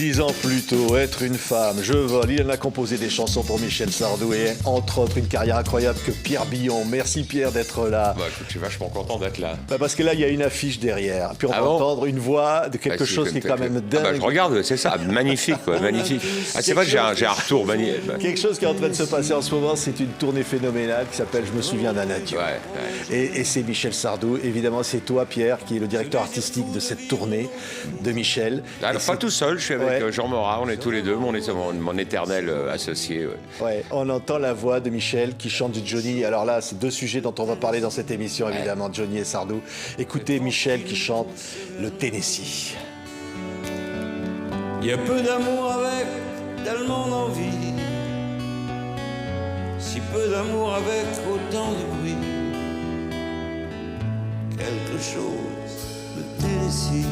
10 ans plus tôt, être une femme, je vole. Il en a composé des chansons pour Michel Sardou et entre autres une carrière incroyable que Pierre Billon. Merci Pierre d'être là. Bah écoute, je suis vachement content d'être là. Parce que là, il y a une affiche derrière. Puis on va bon entendre une voix de quelque chose qui est quand même dingue. Je regarde, c'est ça, magnifique, quoi, magnifique. C'est vrai que j'ai un retour magnifique. Quelque chose qui est en train de se passer en ce moment, c'est une tournée phénoménale qui s'appelle Je me souviens d'un adieu. Et c'est Michel Sardou. Évidemment, c'est toi, Pierre, qui est le directeur artistique de cette tournée de Michel. Alors, pas tout seul, je suis avec Jean Morat, on est tous les deux, mon éternel associé. On entend la voix de Michel qui chante du Johnny. Alors là, c'est deux sujets dont on va parler dans cette émission, évidemment, Johnny et Sardou. Écoutez Michel qui chante le Tennessee. Il y a peu d'amour avec tellement d'envie, si peu d'amour avec autant de bruit. Quelque chose de Tennessee.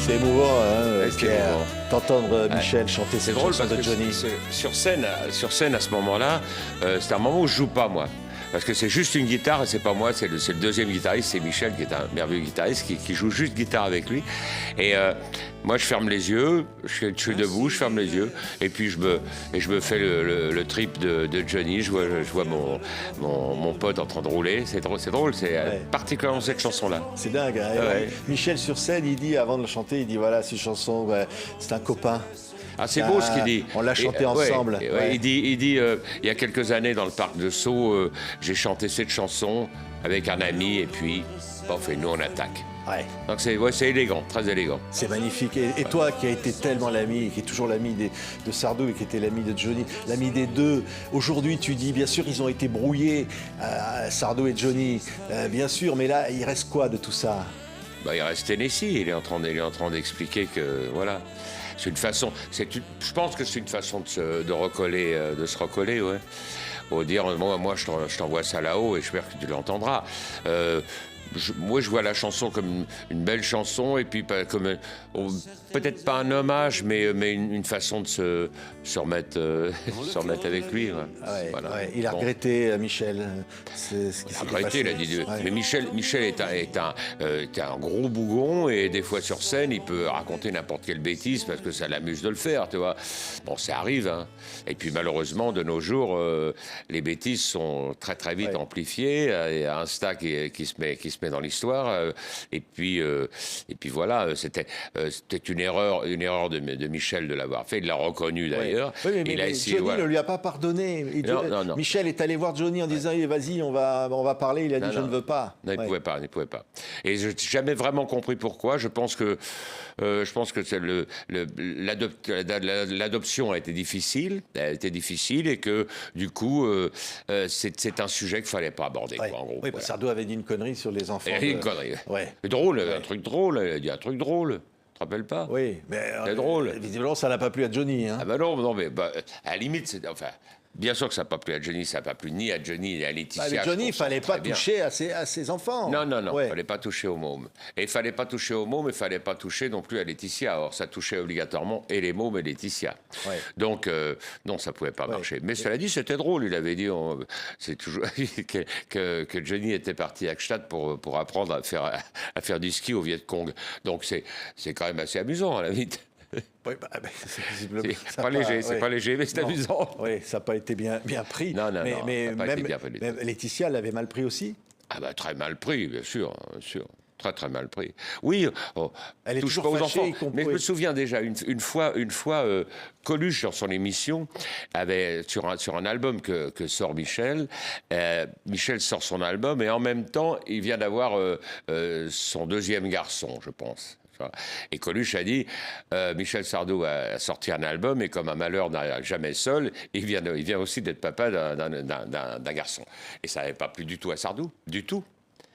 C'est émouvant, hein, c'est Pierre, émouvant. d'entendre Michel chanter C'est cette drôle chanson parce de que Johnny. sur scène à ce moment-là, c'est un moment où je joue pas moi. Parce que c'est juste une guitare et c'est pas moi, c'est le deuxième guitariste, c'est Michel qui est un merveilleux guitariste qui joue juste guitare avec lui. Et moi je ferme les yeux, je suis debout, je ferme les yeux et puis je me fais le trip de Johnny. Je vois mon pote en train de rouler. C'est drôle, c'est particulièrement cette chanson-là. C'est dingue. Hein. Michel sur scène, il dit avant de le chanter, il dit voilà, cette chanson, c'est un copain. Ah, c'est beau ce qu'il dit. On l'a chanté ensemble. Il dit il y a quelques années dans le parc de Sceaux, j'ai chanté cette chanson avec un ami et puis, et nous on attaque. Donc c'est élégant, très élégant. C'est magnifique. Et toi qui as été tellement l'ami, qui est toujours l'ami de Sardou et qui était l'ami de Johnny, l'ami des deux, aujourd'hui tu dis, bien sûr ils ont été brouillés, Sardou et Johnny, bien sûr, mais là il reste quoi de tout ça? Il reste Tennessee, il est en train d'expliquer que, voilà, c'est une façon, je pense que c'est une façon de se recoller, ouais. Au dire, moi je t'envoie ça là-haut et j'espère que tu l'entendras. Moi, je vois la chanson comme une belle chanson et puis comme peut-être pas un hommage, mais une façon de se remettre avec lui. Voilà. Il a regretté, Michel. C'est ce qui s'est passé. Il a dit. Mais Michel est un gros bougon et des fois sur scène, il peut raconter n'importe quelle bêtise parce que ça l'amuse de le faire, tu vois. Bon, ça arrive, hein. Et puis malheureusement, de nos jours, les bêtises sont très très vite amplifiées. Il y a Insta qui se met dans l'histoire, et puis voilà, c'était une erreur de Michel de l'avoir fait. Il l'a reconnu d'ailleurs. Oui, mais Johnny ne lui a pas pardonné. Non. Michel est allé voir Johnny en disant vas-y, on va parler. Il a dit je ne veux pas. Non, il ne pouvait pas. Et je n'ai jamais vraiment compris pourquoi. Je pense que l'adoption a été difficile. Et que du coup, c'est un sujet qu'il fallait pas aborder. Quoi, en gros. Oui, Sardou avait dit une connerie sur les enfants. Une connerie. C'est drôle, un truc drôle. Il a dit un truc drôle. Tu te rappelles pas? Oui, mais c'est drôle. Visiblement, ça n'a pas plu à Johnny. Hein. Ah non, mais à la limite, bien sûr que ça n'a pas plu à Johnny, ça n'a pas plu ni à Johnny ni à Laetitia. Mais Johnny, il ne fallait pas toucher à ses enfants. Non, il ne fallait pas toucher aux mômes. Et il ne fallait pas toucher aux mômes, mais il ne fallait pas toucher non plus à Laetitia. Or, ça touchait obligatoirement et les mômes et Laetitia. Donc, non, ça ne pouvait pas marcher. Mais cela dit, c'était drôle. Il avait dit c'est toujours que Johnny était parti à Gstaad pour apprendre à faire du ski au Viet Cong. Donc, c'est quand même assez amusant, à la limite. C'est pas léger, mais c'est amusant. Oui, ça n'a pas été bien pris. Non, mais ça n'a pas été bien pris. Même Laetitia l'avait mal pris aussi. Très mal pris, bien sûr. Très, très mal pris. Oui, elle est touche toujours pas aux fâchée, enfants. Mais je me souviens déjà, une fois, Coluche, dans son émission, avait, sur un album que sort Michel, Michel sort son album et en même temps, il vient d'avoir son deuxième garçon, je pense. Et Coluche a dit, Michel Sardou a sorti un album et comme un malheur n'arrive jamais seul, il vient aussi d'être papa d'un garçon. Et ça n'avait pas plu du tout à Sardou, du tout.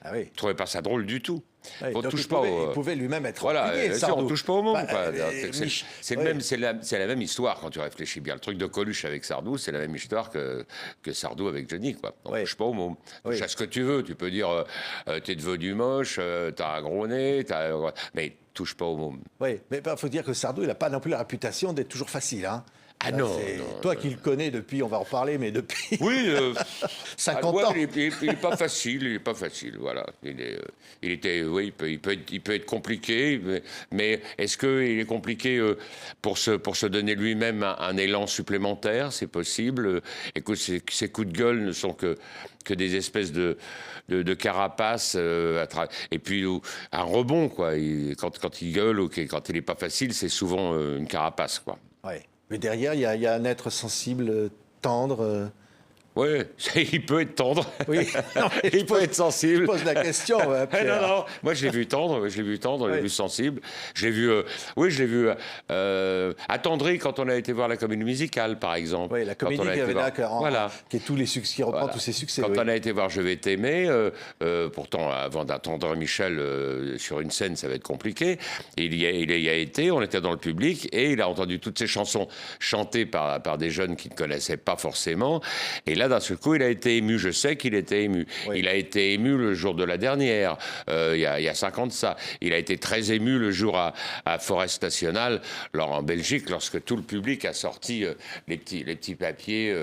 Ah oui. Il ne trouvait pas ça drôle du tout. On il pouvait lui-même être on ne touche pas au monde. C'est la même histoire quand tu réfléchis bien. Le truc de Coluche avec Sardou, c'est la même histoire que Sardou avec Johnny. Quoi. On ne touche pas au monde. Tu fais ce que tu veux. Tu peux dire t'es devenu moche, t'as un gros nez, mais touche pas au monde. Oui, mais il faut dire que Sardou, il n'a pas non plus la réputation d'être toujours facile. Hein. Ah Là, non, c'est- non, Toi qui le connais depuis, on va en reparler, mais depuis Oui, 50 ouais, ans. il est pas facile, voilà. Il était, oui, il peut être compliqué, mais est-ce qu'il est compliqué pour se donner lui-même un élan supplémentaire? C'est possible. Et que ces coups de gueule ne sont que des espèces de carapaces, et puis un rebond, quoi. Quand il gueule ou quand il est pas facile, c'est souvent une carapace, quoi. Ouais. Mais derrière, il y a un être sensible, tendre. Oui, il peut être tendre. Oui, non, mais Il peut être sensible. je pose la question. Pierre. Non, non, moi je l'ai vu tendre, je l'ai vu sensible. Je l'ai vu, oui, je l'ai vu attendri quand on a été voir la comédie musicale, par exemple. Oui, la Quand comédie on a qui été avait voir- là, Voilà. qui est tous les succès, qui reprend Voilà. tous ses succès. Quand oui. on a été voir Je vais t'aimer, pourtant avant d'attendre Michel sur une scène, ça va être compliqué. Il y a été, on était dans le public et il a entendu toutes ces chansons chantées par des jeunes qui ne connaissaient pas forcément. Et là, d'un seul coup, il a été ému. Je sais qu'il était ému. Oui. Il a été ému le jour de la dernière, il y a 5 ans de ça. Il a été très ému le jour à Forest National, en Belgique, lorsque tout le public a sorti les petits papiers,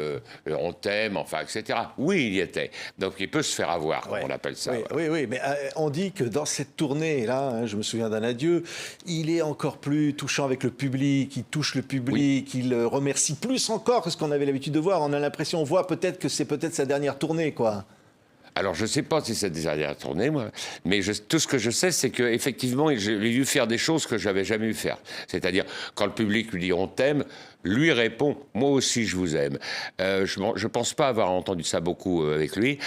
on t'aime, enfin, etc. Oui, il y était. Donc il peut se faire avoir, comme Ouais. on appelle ça. Oui, voilà. oui, mais on dit que dans cette tournée-là, hein, je me souviens d'un adieu, il est encore plus touchant avec le public, il touche le public, il remercie plus encore que ce qu'on avait l'habitude de voir. On a l'impression, on voit peut-être que c'est peut-être sa dernière tournée, quoi. Alors, je ne sais pas si c'est des dernières tournées, moi, mais tout ce que je sais, c'est qu'effectivement, je l'ai vu faire des choses que je n'avais jamais vu faire. C'est-à-dire, quand le public lui dit « on t'aime », lui répond « moi aussi, je vous aime ». Je ne pense pas avoir entendu ça beaucoup avec lui.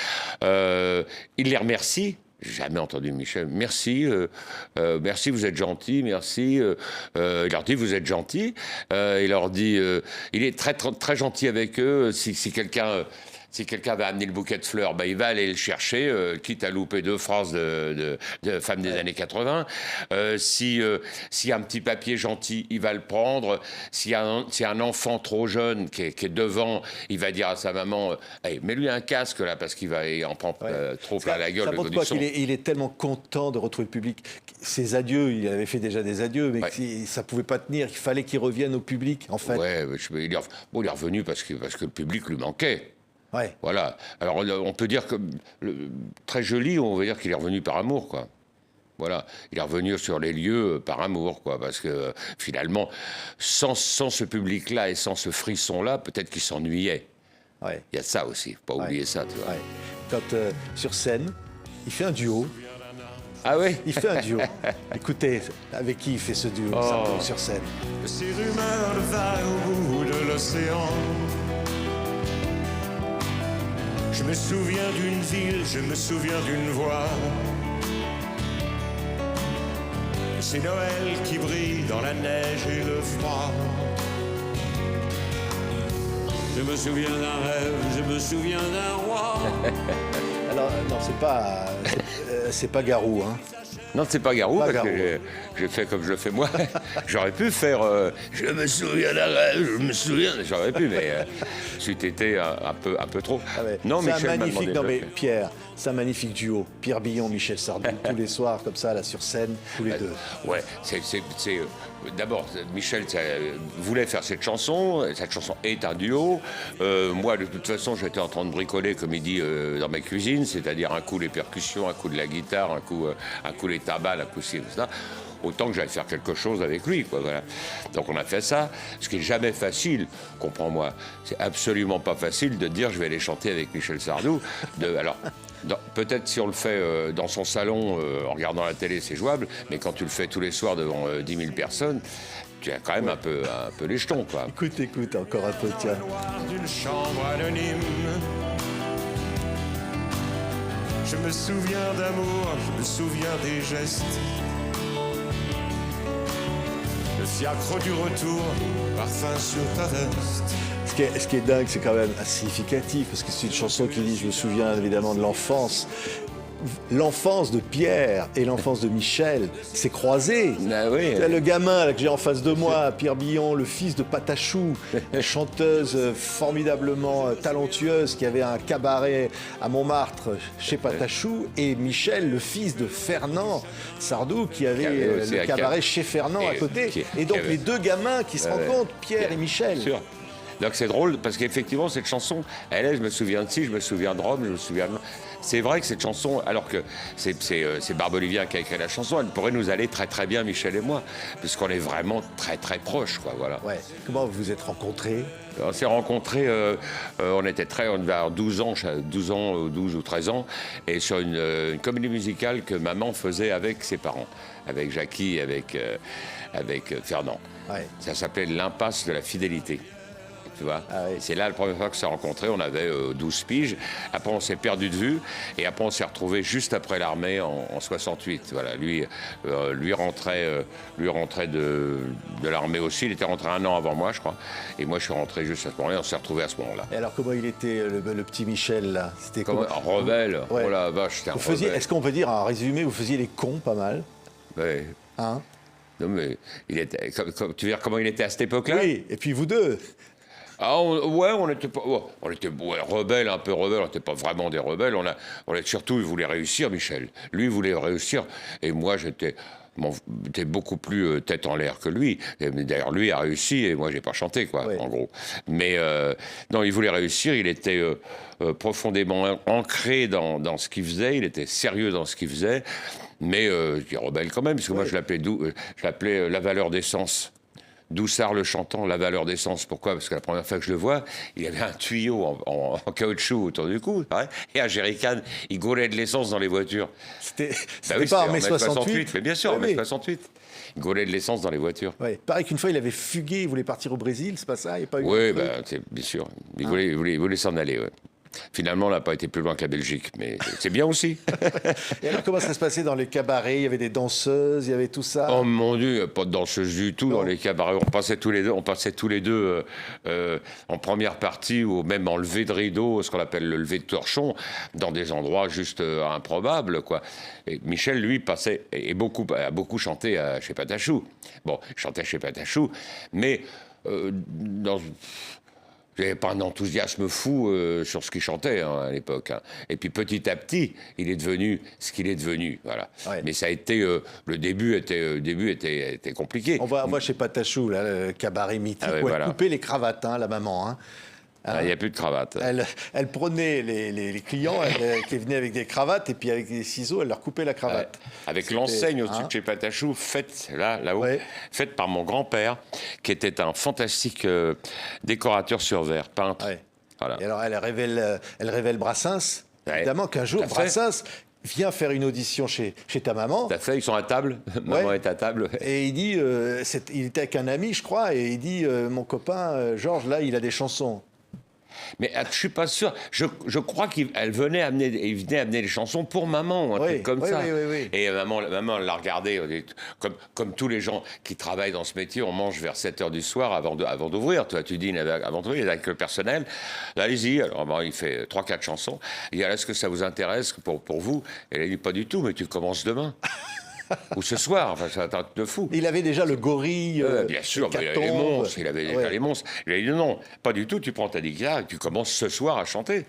Il les remercie. J'ai jamais entendu Michel. Merci, merci, vous êtes gentil, merci. Il leur dit, vous êtes gentil. Il leur dit, il est très, très, très gentil avec eux. Si quelqu'un va amener le bouquet de fleurs, il va aller le chercher, quitte à louper 2 phrases de femmes des années 80. S'il y a un petit papier gentil, il va le prendre. S'il y a un enfant trop jeune qui est devant, il va dire à sa maman, hey, mets-lui un casque là, parce qu'il en prend trop plein la gueule. Ça le montre du quoi son. qu'il est tellement content de retrouver le public. Ses adieux, il avait fait déjà des adieux, mais ça pouvait pas tenir. Il fallait qu'il revienne au public, en fait. Ouais, il est revenu parce que le public lui manquait. Ouais. Voilà. Alors, on peut dire que, très joli, on va dire qu'il est revenu par amour, quoi. Voilà. Il est revenu sur les lieux par amour, quoi. Parce que, finalement, sans ce public-là et sans ce frisson-là, peut-être qu'il s'ennuyait. Ouais. Il y a ça aussi. Faut pas oublier ça, tu vois. Ouais. Quand, sur scène, il fait un duo. Ah ouais? Il fait un duo. Écoutez, avec qui il fait ce duo, Sardou, sur scène? Ces rumeurs de vagues au bout de l'océan. Je me souviens d'une ville, je me souviens d'une voix. C'est Noël qui brille dans la neige et le froid. Je me souviens d'un rêve, je me souviens d'un roi. Alors, non, c'est pas Garou, hein. Non, c'est pas Garou, Pas parce Garou. que j'ai fait comme je le fais moi. J'aurais pu faire je me souviens d'un rêve, je me souviens. J'aurais pu, mais c'eût été un peu trop. Ah ouais. Non, C'est un Michel m'a magnifique, demandé non de le mais faire. Pierre, c'est un magnifique duo. Pierre Billon, Michel Sardou, tous les soirs, comme ça, là, sur scène, tous les deux. Ouais, d'abord, Michel voulait faire cette chanson. Cette chanson est un duo. Moi, de toute façon, j'étais en train de bricoler, comme il dit, dans ma cuisine, c'est-à-dire un coup les percussions, un coup de la guitare, un coup les tabales, un coup ci, ça. Autant que j'allais faire quelque chose avec lui, quoi, voilà. Donc on a fait ça, ce qui est jamais facile, comprends-moi. C'est absolument pas facile de dire je vais aller chanter avec Michel Sardou. Alors, peut-être si on le fait dans son salon, en regardant la télé, c'est jouable, mais quand tu le fais tous les soirs devant 10 000 personnes, tu as quand même un peu les jetons, quoi. Écoute, encore un peu, tiens. Noir d'une chambre anonyme. Je me souviens d'amour, je me souviens des gestes. Le fiacre du retour, parfum sur ta veste. Ce qui est dingue, c'est quand même assez significatif, parce que c'est une chanson qui dit, je me souviens évidemment de l'enfance. l'enfance de Pierre et l'enfance de Michel s'est croisée. Ah oui. Le gamin là, que j'ai en face de moi, Pierre Billon, le fils de Patachou, chanteuse formidablement talentueuse qui avait un cabaret à Montmartre chez Patachou, et Michel, le fils de Fernand Sardou, qui avait aussi le un cabaret chez Fernand à côté. Et donc les deux gamins qui se rencontrent, Pierre et Michel. Sûr. Donc c'est drôle parce qu'effectivement cette chanson, elle est, je me souviens de ci, je me souviens de Rome, je me souviin de... C'est vrai que cette chanson, alors que c'est Barbelivien qui a écrit la chanson, elle pourrait nous aller très très bien, Michel et moi, puisqu'on est vraiment très très proches, quoi, voilà. Ouais. Comment vous vous êtes rencontrés? On s'est rencontrés, on devait avoir 12 ans, 12 ou 13 ans, et sur une comédie musicale que maman faisait avec ses parents, avec Jackie et avec Fernand. Ouais. Ça s'appelait L'impasse de la fidélité. Tu vois, oui. c'est là la première fois qu'on s'est rencontrés, on avait 12 piges. Après, on s'est perdu de vue. Et après, on s'est retrouvés juste après l'armée en 68. Voilà, lui rentrait de l'armée aussi. Il était rentré 1 an avant moi, je crois. Et moi, je suis rentré juste à ce moment-là. On s'est retrouvés à ce moment-là. Et alors, comment il était, le petit Michel, là? C'était Un rebelle. Ouais. Oh la vache, c'était un rebelle. Est-ce qu'on peut dire, en résumé, vous faisiez les cons pas mal? Ouais. Hein? Non, mais il était, tu veux dire comment il était à cette époque-là? Oui, et puis vous deux. Ah, on était pas, on était rebelles, un peu rebelles, on n'était pas vraiment des rebelles, surtout, il voulait réussir, Michel. Lui, il voulait réussir, et moi, j'étais beaucoup plus tête en l'air que lui. D'ailleurs, lui a réussi, et moi, j'ai pas chanté, quoi, Oui. en gros. Mais non, il voulait réussir, il était profondément ancré dans ce qu'il faisait, il était sérieux dans ce qu'il faisait, mais il est rebelle quand même, parce que moi, je l'appelais la valeur d'essence. Doussard le chantant, la valeur d'essence. Pourquoi? Parce que la première fois que je le vois, il avait un tuyau en caoutchouc autour du cou, ouais, et un jerrycan. Il gaulait de l'essence dans les voitures. C'était Oui, pas en mai 68. Mais bien sûr, en Oui, mai 68. Il gaulait de l'essence dans les voitures. oui. Pareil qu'une fois, il avait fugué, il voulait partir au Brésil, c'est pas ça? Il n'y a pas eu Oui, un truc c'est bien sûr. Il voulait s'en aller, ouais. Finalement, on n'a pas été plus loin que la Belgique, mais c'est bien aussi. Et alors, comment ça se passait dans les cabarets? Il y avait des danseuses, il y avait tout ça? Oh mon Dieu, pas de danseuse du tout dans les cabarets. On passait tous les deux en première partie ou même en lever de rideau, ce qu'on appelle le lever de torchon, dans des endroits juste improbables, quoi. Et Michel, lui, a beaucoup chanté chez Patachou. Bon, il chantait chez Patachou, mais j'avais pas un enthousiasme fou sur ce qu'il chantait à l'époque. Hein. Et puis petit à petit, il est devenu ce qu'il est devenu. Voilà. Ouais. Mais ça a été le début était compliqué. On voit chez Patachou, là, le cabaret mythique, où elle coupait les cravates, hein, la maman. Hein. Il n'y a plus de cravate. Elle prenait les clients qui venaient avec des cravates, et puis avec des ciseaux, elle leur coupait la cravate. Avec l'enseigne au-dessus de chez Patachou, faite là-haut, faite par mon grand-père, qui était un fantastique décorateur sur verre, peintre. Ouais. Voilà. Et alors, elle révèle Brassens, évidemment qu'un jour, Brassens vient faire une audition chez ta maman. Tout à fait, ils sont à table. Maman est à table. Et il dit, il était avec un ami, je crois, et il dit, mon copain Georges, là, il a des chansons. Mais je suis pas sûr. Je crois qu'il venait amener les chansons pour maman, ou un truc comme ça. Oui. Et maman elle l'a regardé. Comme tous les gens qui travaillent dans ce métier, on mange vers 7h du soir avant d'ouvrir. Toi, tu dînes avant d'ouvrir avec le personnel. Allez-y. Alors, il fait 3-4 chansons. Il dit, est-ce que ça vous intéresse pour vous? Et elle a dit, pas du tout, mais tu commences demain. Ou ce soir, enfin, c'est un truc de fou. Il avait déjà le gorille. Bien sûr, il avait les monstres. Il avait déjà les monstres. Il a dit non, pas du tout. Tu prends ta guitare et tu commences ce soir à chanter.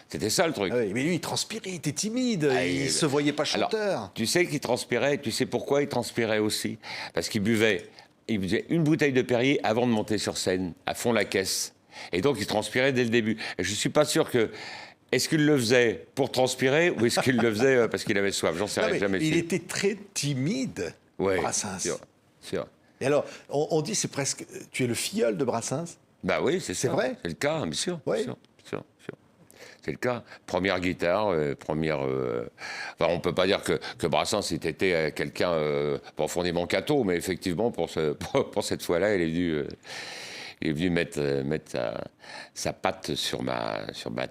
C'était ça le truc. Oui, mais lui, il transpirait, il était timide, il se voyait pas chanteur. Alors, tu sais qu'il transpirait, tu sais pourquoi il transpirait aussi? Parce qu'il buvait une bouteille de Perrier avant de monter sur scène, à fond la caisse. Et donc, il transpirait dès le début. Et je suis pas sûr que... Est-ce qu'il le faisait pour transpirer ou est-ce qu'il le faisait parce qu'il avait soif? J'en sais rien, jamais su. Il était très timide, Brassens. Sûr. Et alors, on dit c'est presque... Tu es le filleul de Brassens? Bah oui, c'est vrai. C'est le cas, bien sûr. Oui. Sûr. C'est le cas. Première guitare, Enfin, on peut pas dire que Brassens était quelqu'un profondément catho, mais effectivement, pour cette fois-là, il est venu mettre sa patte sur ma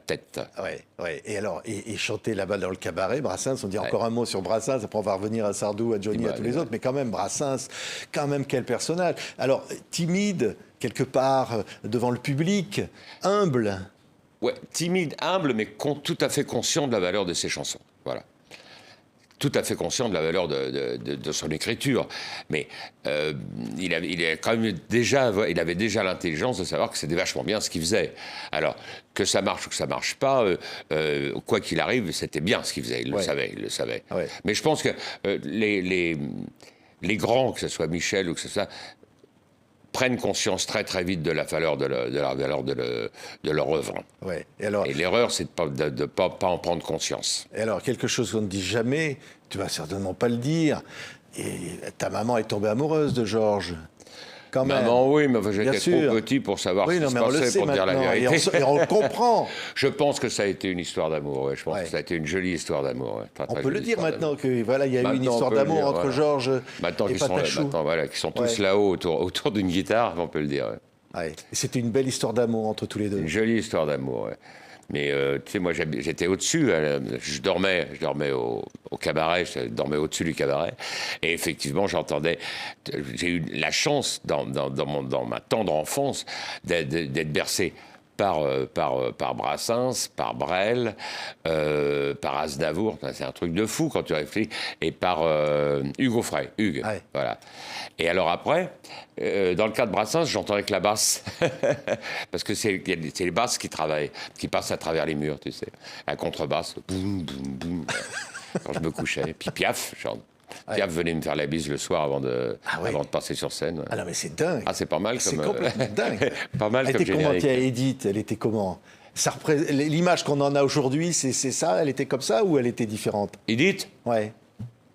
tête. Ouais. Et alors, et chanter là-bas dans le cabaret, Brassens, on dit encore un mot sur Brassens, après on va revenir à Sardou, à Johnny, à tous les autres, mais quand même, Brassens, quel personnage. Alors, timide, quelque part, devant le public, humble. Ouais, timide, humble, mais tout à fait conscient de la valeur de ses chansons. Voilà. tout à fait conscient de la valeur de son écriture. Mais il avait déjà l'intelligence de savoir que c'était vachement bien ce qu'il faisait. Alors, que ça marche ou que ça marche pas, quoi qu'il arrive, c'était bien ce qu'il faisait. Il le savait. Ouais. Mais je pense que les grands, que ce soit Michel ou que ce soit, prennent conscience très très vite de la valeur de leur œuvre. Ouais. Et l'erreur, c'est de pas en prendre conscience. Et alors, quelque chose qu'on ne dit jamais, tu vas certainement pas le dire, et ta maman est tombée amoureuse de Georges. Quand même. Maman, oui, mais enfin, Bien j'étais sûr. trop petit pour savoir Oui, ce non, qui mais se on le passait, sait pour dire la maintenant, vérité. et on le comprend. Je pense que ça a été une histoire d'amour. Ouais. Je pense Ouais. que ça a été une jolie histoire d'amour. Ouais. Très, On très peut le jolie dire histoire maintenant d'amour. que voilà, il y a eu une Maintenant, histoire on peut le d'amour dire, entre voilà. Georges Maintenant et qu'ils sont, Patachou. qu'ils sont tous Ouais. là-haut autour d'une guitare, on peut le dire. Ouais. Ouais. Et c'était une belle histoire d'amour entre tous les deux. Une jolie histoire d'amour. Ouais. Mais tu sais, moi, j'étais au-dessus. Je dormais au cabaret. Je dormais au-dessus du cabaret. Et effectivement, j'entendais. J'ai eu la chance, dans ma tendre enfance, d'être bercé par Brassens, par Brel, par Aznavour, c'est un truc de fou quand tu réfléchis, et par Hugo Frey, Hugues, Ouais. voilà. Et alors après, dans le cas de Brassens, j'entendais que la basse, parce que c'est les basses qui travaillent, qui passent à travers les murs, tu sais, la contrebasse, boum, boum, boum, quand je me couchais, puis Piaf, Piaf venait me faire la bise le soir avant de passer sur scène. Ouais. Ah non, mais c'est dingue. Ah, c'est pas mal C'est comme... complètement dingue. pas mal Elle comme était comment, générique. tiens, Edith? Elle était comment? L'image qu'on en a aujourd'hui, c'est ça? Elle était comme ça ou elle était différente? Edith, Ouais.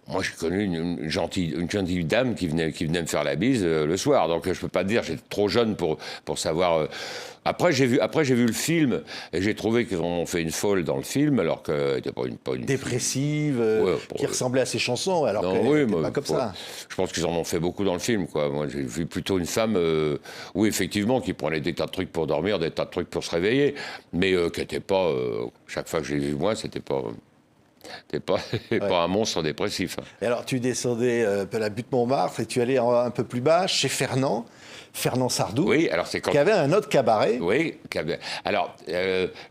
moi, j'ai connu une gentille dame qui venait me faire la bise le soir. Donc, je peux pas te dire, j'étais trop jeune pour savoir. Après, j'ai vu le film et j'ai trouvé qu'ils en ont fait une folle dans le film, alors qu'elle n'était pas une Dépressive, qui Ouais, ressemblait à ses chansons, alors qu'elle oui, n'était pas comme ça. Je pense qu'ils en ont fait beaucoup dans le film, quoi. Moi, j'ai vu plutôt une femme, oui, effectivement, qui prenait des tas de trucs pour dormir, des tas de trucs pour se réveiller, mais qui n'était pas. Chaque fois que j'ai vu, moi, c'était pas. T'es pas un monstre dépressif. Hein. Et alors, tu descendais la butte Montmartre et tu allais un peu plus bas, chez Fernand Sardou, Oui, alors c'est quand... qui avait un autre cabaret. Oui, alors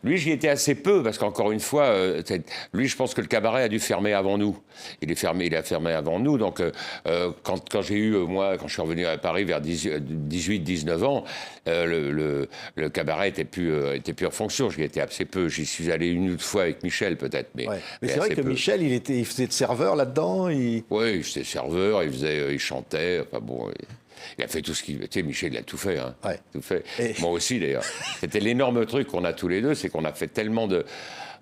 lui j'y étais assez peu parce qu'encore une fois, lui je pense que le cabaret a dû fermer avant nous. Il a fermé avant nous, donc quand j'ai eu, moi, quand je suis revenu à Paris vers 18-19 ans, le cabaret était plus en fonction, j'y étais assez peu, j'y suis allé une ou deux fois avec Michel peut-être. Mais c'est vrai que peu. Michel, il faisait de serveur là-dedans. Oui, il faisait serveur, il chantait, enfin bon... Il a fait tout ce qu'il... Tu sais, Michel, il a tout fait. Hein. Ouais. Tout fait. Moi aussi, d'ailleurs. C'était l'énorme truc qu'on a tous les deux, c'est qu'on a fait tellement de...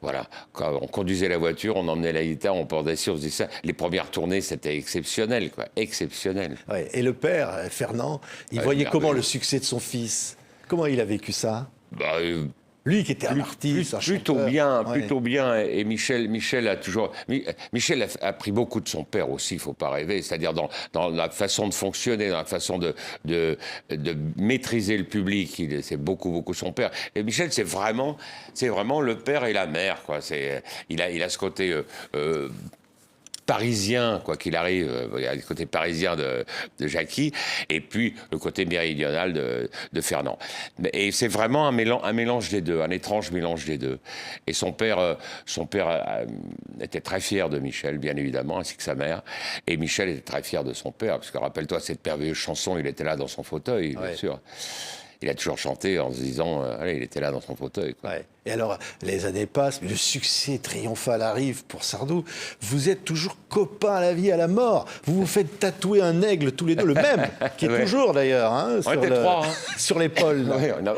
Voilà, quand on conduisait la voiture, on emmenait la guitare, on portait sur, on se disait ça. Les premières tournées, c'était exceptionnel, quoi. Exceptionnel. Ouais. Et le père, Fernand, il voyait comment le succès de son fils? Comment il a vécu ça? Lui qui était un artiste, plutôt bien. Et Michel a toujours... Michel a pris beaucoup de son père aussi, il ne faut pas rêver. C'est-à-dire dans la façon de fonctionner, dans la façon de maîtriser le public. C'est beaucoup son père. Et Michel, c'est vraiment le père et la mère, quoi. Il a ce côté... parisien, quoi qu'il arrive, il y a le côté parisien de Jackie, et puis le côté méridional de Fernand. Et c'est vraiment un mélange des deux, un étrange mélange des deux. Et son père était très fier de Michel, bien évidemment, ainsi que sa mère. Et Michel était très fier de son père, parce que rappelle-toi cette merveilleuse chanson, il était là dans son fauteuil, bien sûr. Il a toujours chanté en se disant, allez, il était là dans son fauteuil. Quoi. Ouais. Et alors, les années passent, mais le succès triomphal arrive pour Sardou. Vous êtes toujours copains à la vie, à la mort. Vous vous faites tatouer un aigle tous les deux, le même, qui est toujours d'ailleurs, on était trois, sur l'épaule.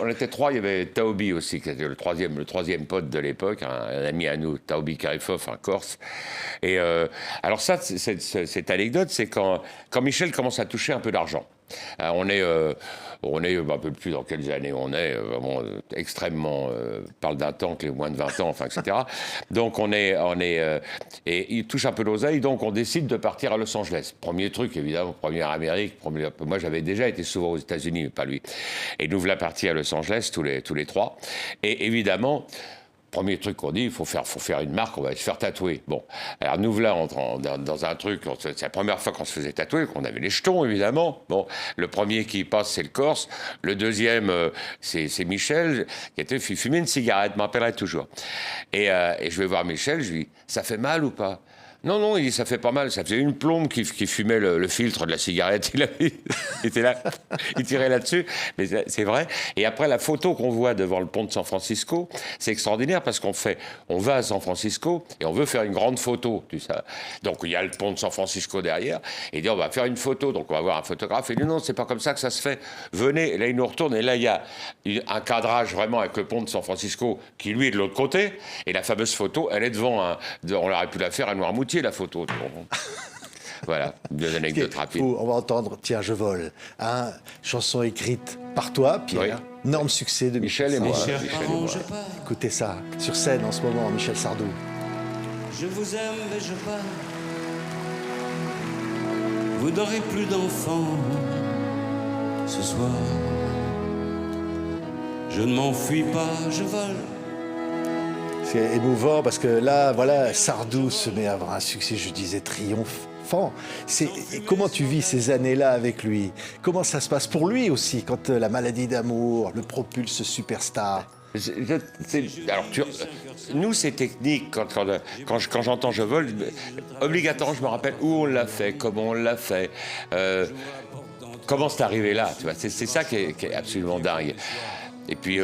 On était trois, il y avait Taobi aussi, qui était le troisième pote de l'époque, un ami à nous, Taobi Karifov, un Corse. Et alors ça, cette anecdote, c'est quand Michel commence à toucher un peu d'argent. On est un peu plus dans quelles années on est, vraiment extrêmement, parle d'un temps que les moins de 20 ans, enfin, etc. Donc et il touche un peu l'oseille, donc on décide de partir à Los Angeles. Premier truc, évidemment, première Amérique, moi j'avais déjà été souvent aux États-Unis, mais pas lui. Et nous voilà partis à Los Angeles, tous les trois. Et évidemment, premier truc qu'on dit, il faut faire une marque, on va se faire tatouer. Bon, alors nous voilà dans un truc, c'est la première fois qu'on se faisait tatouer, qu'on avait les jetons, évidemment. Bon, le premier qui passe, c'est le Corse. Le deuxième, c'est Michel, qui était fumé une cigarette, m'appellerait toujours. Et je vais voir Michel, je lui dis, ça fait mal ou pas? Non, non, ça fait pas mal. Ça faisait une plombe qui fumait le filtre de la cigarette. Il était là, il tirait là-dessus. Mais c'est vrai. Et après, la photo qu'on voit devant le pont de San Francisco, c'est extraordinaire parce on va à San Francisco et on veut faire une grande photo. Tu sais. Donc, il y a le pont de San Francisco derrière. Et il dit, on va faire une photo. Donc, on va voir un photographe. Et il dit, non, c'est pas comme ça que ça se fait. Venez. Et là, il nous retourne. Et là, il y a un cadrage vraiment avec le pont de San Francisco qui, lui, est de l'autre côté. Et la fameuse photo, elle est devant on aurait pu la faire à Noirmoutier, la photo. Voilà, deux anecdotes rapides. On va entendre Tiens, je vole. Hein, chanson écrite par toi, Pierre. Oui. Énorme succès de Michel et moi. Écoutez ça, sur scène en ce moment, Michel Sardou. Je vous aime et je pars. Vous n'aurez plus d'enfants ce soir. Je ne m'enfuis pas, je vole. C'est émouvant parce que là, voilà, Sardou se met à avoir un succès, je disais, triomphant. Comment tu vis ces années-là avec lui? Comment ça se passe pour lui aussi quand la maladie d'amour le propulse superstar? Alors, nous, c'est technique. Quand j'entends Je vole, obligatoirement, je me rappelle où on l'a fait, comment on l'a fait, comment c'est arrivé là. Tu vois, c'est ça qui est absolument dingue. Et puis,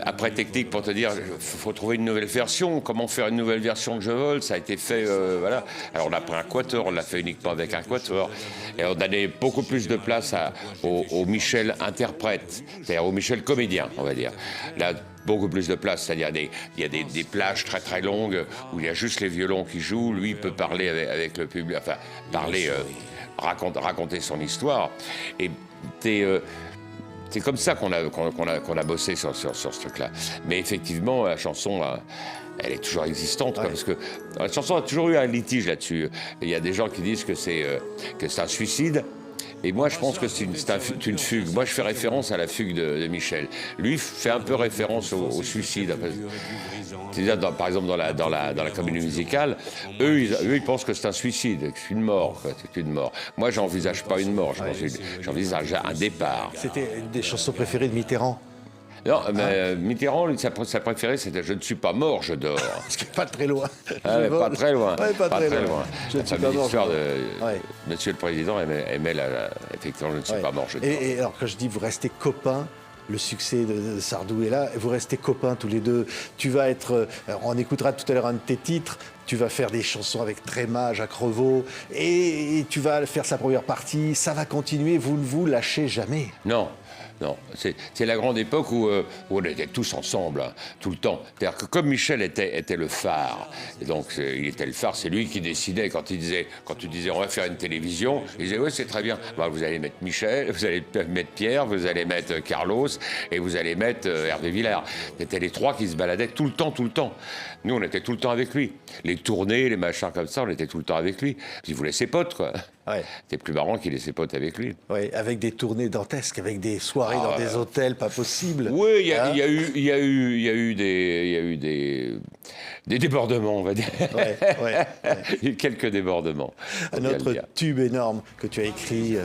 après technique, pour te dire, il faut trouver une nouvelle version. Comment faire une nouvelle version de Je vole? Ça a été fait, voilà. Alors, on a pris un quatuor, on l'a fait uniquement avec un quatuor. Et on a donné beaucoup plus de place au Michel interprète, c'est-à-dire au Michel comédien, on va dire. Là, beaucoup plus de place, c'est-à-dire il y a des plages très très longues où il y a juste les violons qui jouent. Lui, il peut parler avec le public, enfin, raconter son histoire. Et c'est comme ça qu'on a bossé sur ce truc-là. Mais effectivement, la chanson, elle est toujours existante, quoi, parce que la chanson a toujours eu un litige là-dessus. Il y a des gens qui disent que c'est un suicide. Et moi, je pense que c'est une fugue. Moi, je fais référence à la fugue de Michel. Lui fait un peu référence au suicide. C'est-à-dire, par exemple, dans la comédie musicale, eux, ils pensent que c'est un suicide, que c'est une mort. C'est une mort. Moi, j'envisage pas une mort. J'envisage un départ. C'était une des chansons préférées de Mitterrand. Non, mais Mitterrand, sa préférée, c'était « Je ne suis pas mort, je dors ». Parce que pas très loin. Pas très loin. Ouais, pas très loin. Je ne suis pas mort. L'histoire de Monsieur le Président aimait effectivement « Je ne suis pas mort, je dors ». Et alors, quand je dis vous restez copains, le succès de Sardou est là, vous restez copains tous les deux. Tu vas être, on écoutera tout à l'heure un de tes titres, tu vas faire des chansons avec Tréma, Jacques Revaux, et tu vas faire sa première partie, ça va continuer, vous ne vous lâchez jamais. Non. Non, c'est la grande époque où on était tous ensemble, hein, tout le temps. C'est-à-dire que comme Michel était le phare, et donc il était le phare, c'est lui qui décidait quand tu disais on va faire une télévision, il disait oui c'est très bien, bah, vous allez mettre Michel, vous allez mettre Pierre, vous allez mettre Carlos et vous allez mettre Hervé Villard. C'était les trois qui se baladaient tout le temps. Nous on était tout le temps avec lui. Les tournées, les machins comme ça, on était tout le temps avec lui. Puis il voulait ses potes quoi. Ouais. C'était plus marrant qu'il ait ses potes avec lui. Oui, avec des tournées dantesques, avec des soirées dans des hôtels pas possibles. Oui, il y a eu des débordements, on va dire. Il y a eu quelques débordements. Un autre tube énorme que tu as écrit,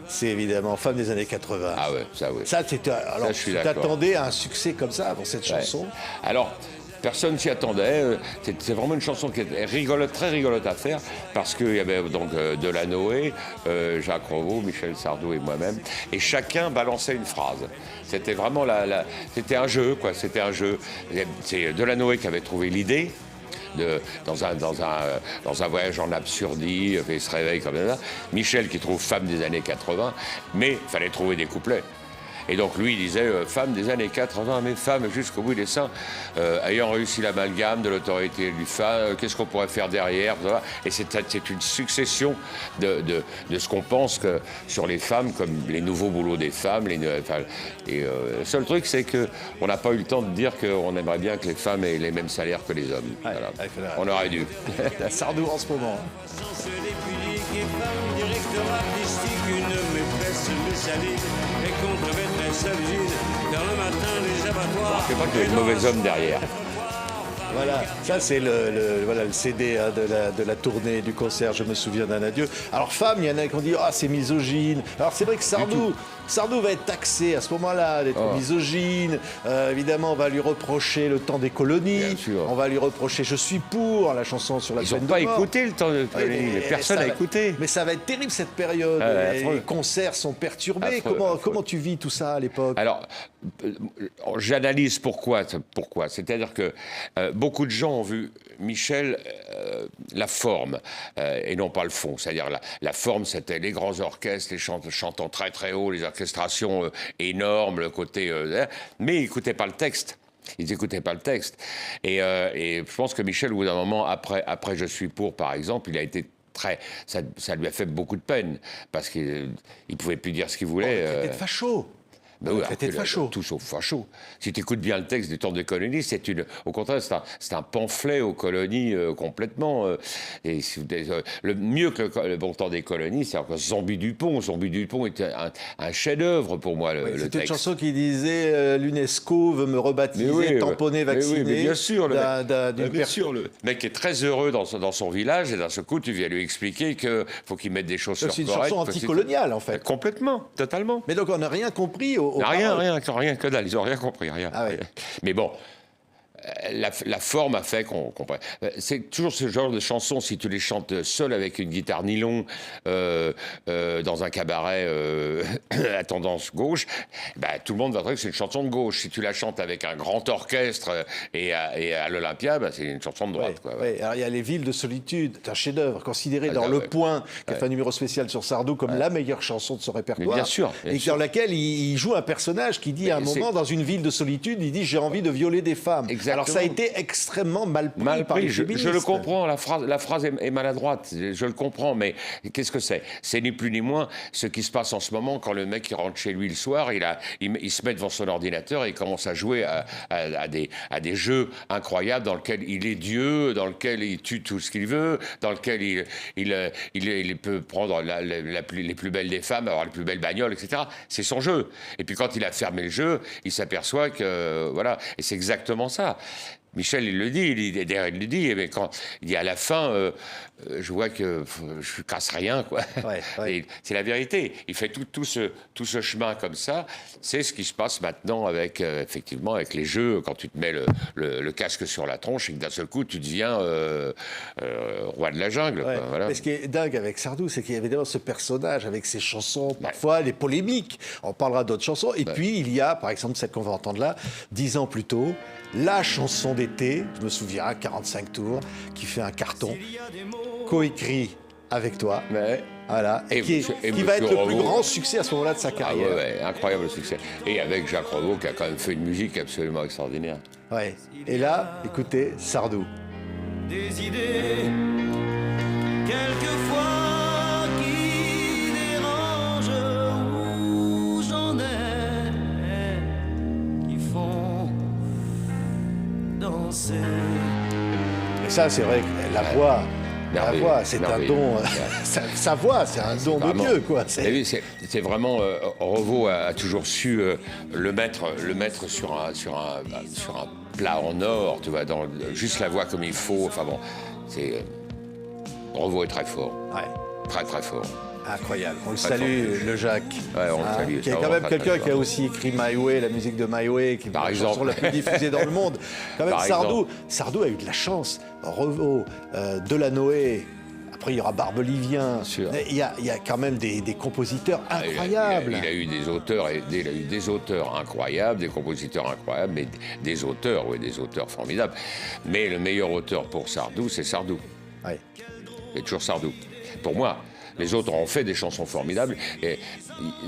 c'est évidemment Femme des années 80. Ah ouais, ça oui. Ça, c'était. Alors, tu t'attendais à un succet comme ça avant cette chanson? Alors. Personne s'y attendait. C'est vraiment une chanson qui est rigolote, très rigolote à faire, parce qu'il y avait donc Delanoë, Jacques Revaux, Michel Sardou et moi-même, et chacun balançait une phrase. C'était vraiment c'était un jeu, quoi. C'était un jeu. C'est Delanoë qui avait trouvé l'idée. Dans un voyage en absurdie, il se réveille comme ça. Michel qui trouve Femme des années 80, mais il fallait trouver des couplets. Et donc lui, il disait femme des années 80, mais femme jusqu'au bout des seins, ayant réussi l'amalgame de l'autorité du fan, qu'est-ce qu'on pourrait faire derrière? Et c'est une succession de ce qu'on pense que sur les femmes, comme les nouveaux boulots des femmes. Le seul truc, c'est qu'on n'a pas eu le temps de dire qu'on aimerait bien que les femmes aient les mêmes salaires que les hommes. Ouais, voilà. On aurait dû. Sardou en ce moment. Je ne sais pas qu'il y a de mauvais hommes derrière. Voilà, ça c'est voilà, le CD hein, de la tournée, du concert, je me souviens d'un adieu. Alors femme, il y en a qui ont dit « Ah, c'est misogyne ». Alors c'est vrai que Sardou va être taxé à ce moment-là d'être misogyne. Évidemment, on va lui reprocher le temps des colonies. On va lui reprocher « Je suis pour » la chanson sur la peine de mort. Ils n'ont pas écouté le temps des colonies, personne n'a écouté. Mais ça va être terrible cette période. Les concerts sont perturbés. Comment tu vis tout ça à l'époque? Alors, j'analyse pourquoi. C'est-à-dire que beaucoup de gens ont vu Michel la forme et non pas le fond. C'est-à-dire la forme, c'était les grands orchestres, les chantant très très haut, les orchestrations énormes, le côté... mais ils n'écoutaient pas le texte. Ils n'écoutaient pas le texte. Et je pense que Michel, au bout d'un moment, après Je suis pour, par exemple, il a été ça lui a fait beaucoup de peine, parce qu'il ne pouvait plus dire ce qu'il voulait. Il était facho. Ben oui, c'était facho. Tout sauf facho. Si tu écoutes bien le texte du temps des colonies, au contraire, c'est un pamphlet aux colonies complètement. Et le mieux que le bon temps des colonies, c'est encore Zombie Dupont. Zombie Dupont était un chef-d'œuvre pour moi, le texte. C'était une chanson qui disait l'UNESCO veut me rebaptiser, tamponner, vacciner. Mais bien sûr, bien sûr, le mec est très heureux dans son village, et d'un seul coup, tu viens lui expliquer qu'il faut qu'il mette des chaussures correctes. C'est une chanson anticoloniale, en fait. Complètement, totalement. Mais donc, on n'a rien compris Rien que dalle, ils n'ont rien compris, rien. Ah ouais. Mais bon, la forme a fait qu'on comprenne. C'est toujours ce genre de chansons, si tu les chantes seul avec une guitare nylon dans un cabaret à tendance gauche, tout le monde va trouver que c'est une chanson de gauche. Si tu la chantes avec un grand orchestre et à l'Olympia, c'est une chanson de droite. Alors il y a Les Villes de solitude, c'est un chef-d'œuvre considéré dans Le Point, qui a fait un numéro spécial sur Sardou, comme la meilleure chanson de son répertoire. Mais bien sûr. Et dans laquelle il joue un personnage qui dit à un moment, dans une ville de solitude, il dit « J'ai envie de violer des femmes ». Alors ça a été extrêmement mal pris par les féministes. Je le comprends, la phrase est maladroite, je le comprends, mais qu'est-ce que c'est? C'est ni plus ni moins ce qui se passe en ce moment quand le mec il rentre chez lui le soir, il se met devant son ordinateur et il commence à jouer à des jeux incroyables dans lesquels il est Dieu, dans lesquels il tue tout ce qu'il veut, dans lesquels il peut prendre les plus belles des femmes, avoir les plus belles bagnoles, etc. C'est son jeu. Et puis quand il a fermé le jeu, il s'aperçoit que... Voilà, et c'est exactement ça. Michel, il le dit, mais quand il dit à la fin, je vois que je casse rien, quoi. Ouais. C'est la vérité. Il fait tout ce chemin comme ça. C'est ce qui se passe maintenant effectivement, avec les jeux, quand tu te mets le casque sur la tronche et que d'un seul coup, tu deviens roi de la jungle. Ouais. Quoi, voilà. Mais ce qui est dingue avec Sardou, c'est qu'il y a évidemment ce personnage avec ses chansons, parfois des polémiques. On parlera d'autres chansons. Et puis, il y a, par exemple, celle qu'on va entendre là, 10 ans plus tôt, la chanson d'été, je me souviens, 45 tours, qui fait un carton, coécrit avec toi. Voilà, et qui va être le plus grand succès à ce moment-là de sa carrière. Incroyable succès. Et avec Jacques Revaux, qui a quand même fait une musique absolument extraordinaire. Ouais. Et là, écoutez, Sardou. Des idées, quelquefois qui dérangent, où j'en ai, qui font danser. Et ça, c'est vrai que la voix... La voix, c'est un don. Sa voix, c'est un don de Dieu, quoi. C'est vraiment. Revaux a toujours su le mettre sur un plat en or, tu vois, juste la voix comme il faut. Enfin bon, Revaux est très fort. Ouais. Très très fort. Incroyable. On le salue, le Jacques. Ouais, on le salue. Qui est quand même quelqu'un qui a aussi écrit My Way, la musique de My Way, qui est la chanson la plus diffusée dans le monde. Quand même, Sardou a eu de la chance. Revaux, Delanoë. Après, il y aura Barbelivien. Il y a quand même des compositeurs incroyables. Il a eu des auteurs incroyables, des compositeurs incroyables, mais des auteurs formidables. Mais le meilleur auteur pour Sardou, c'est Sardou. Ouais. C'est toujours Sardou. Pour moi. Les autres ont fait des chansons formidables. Et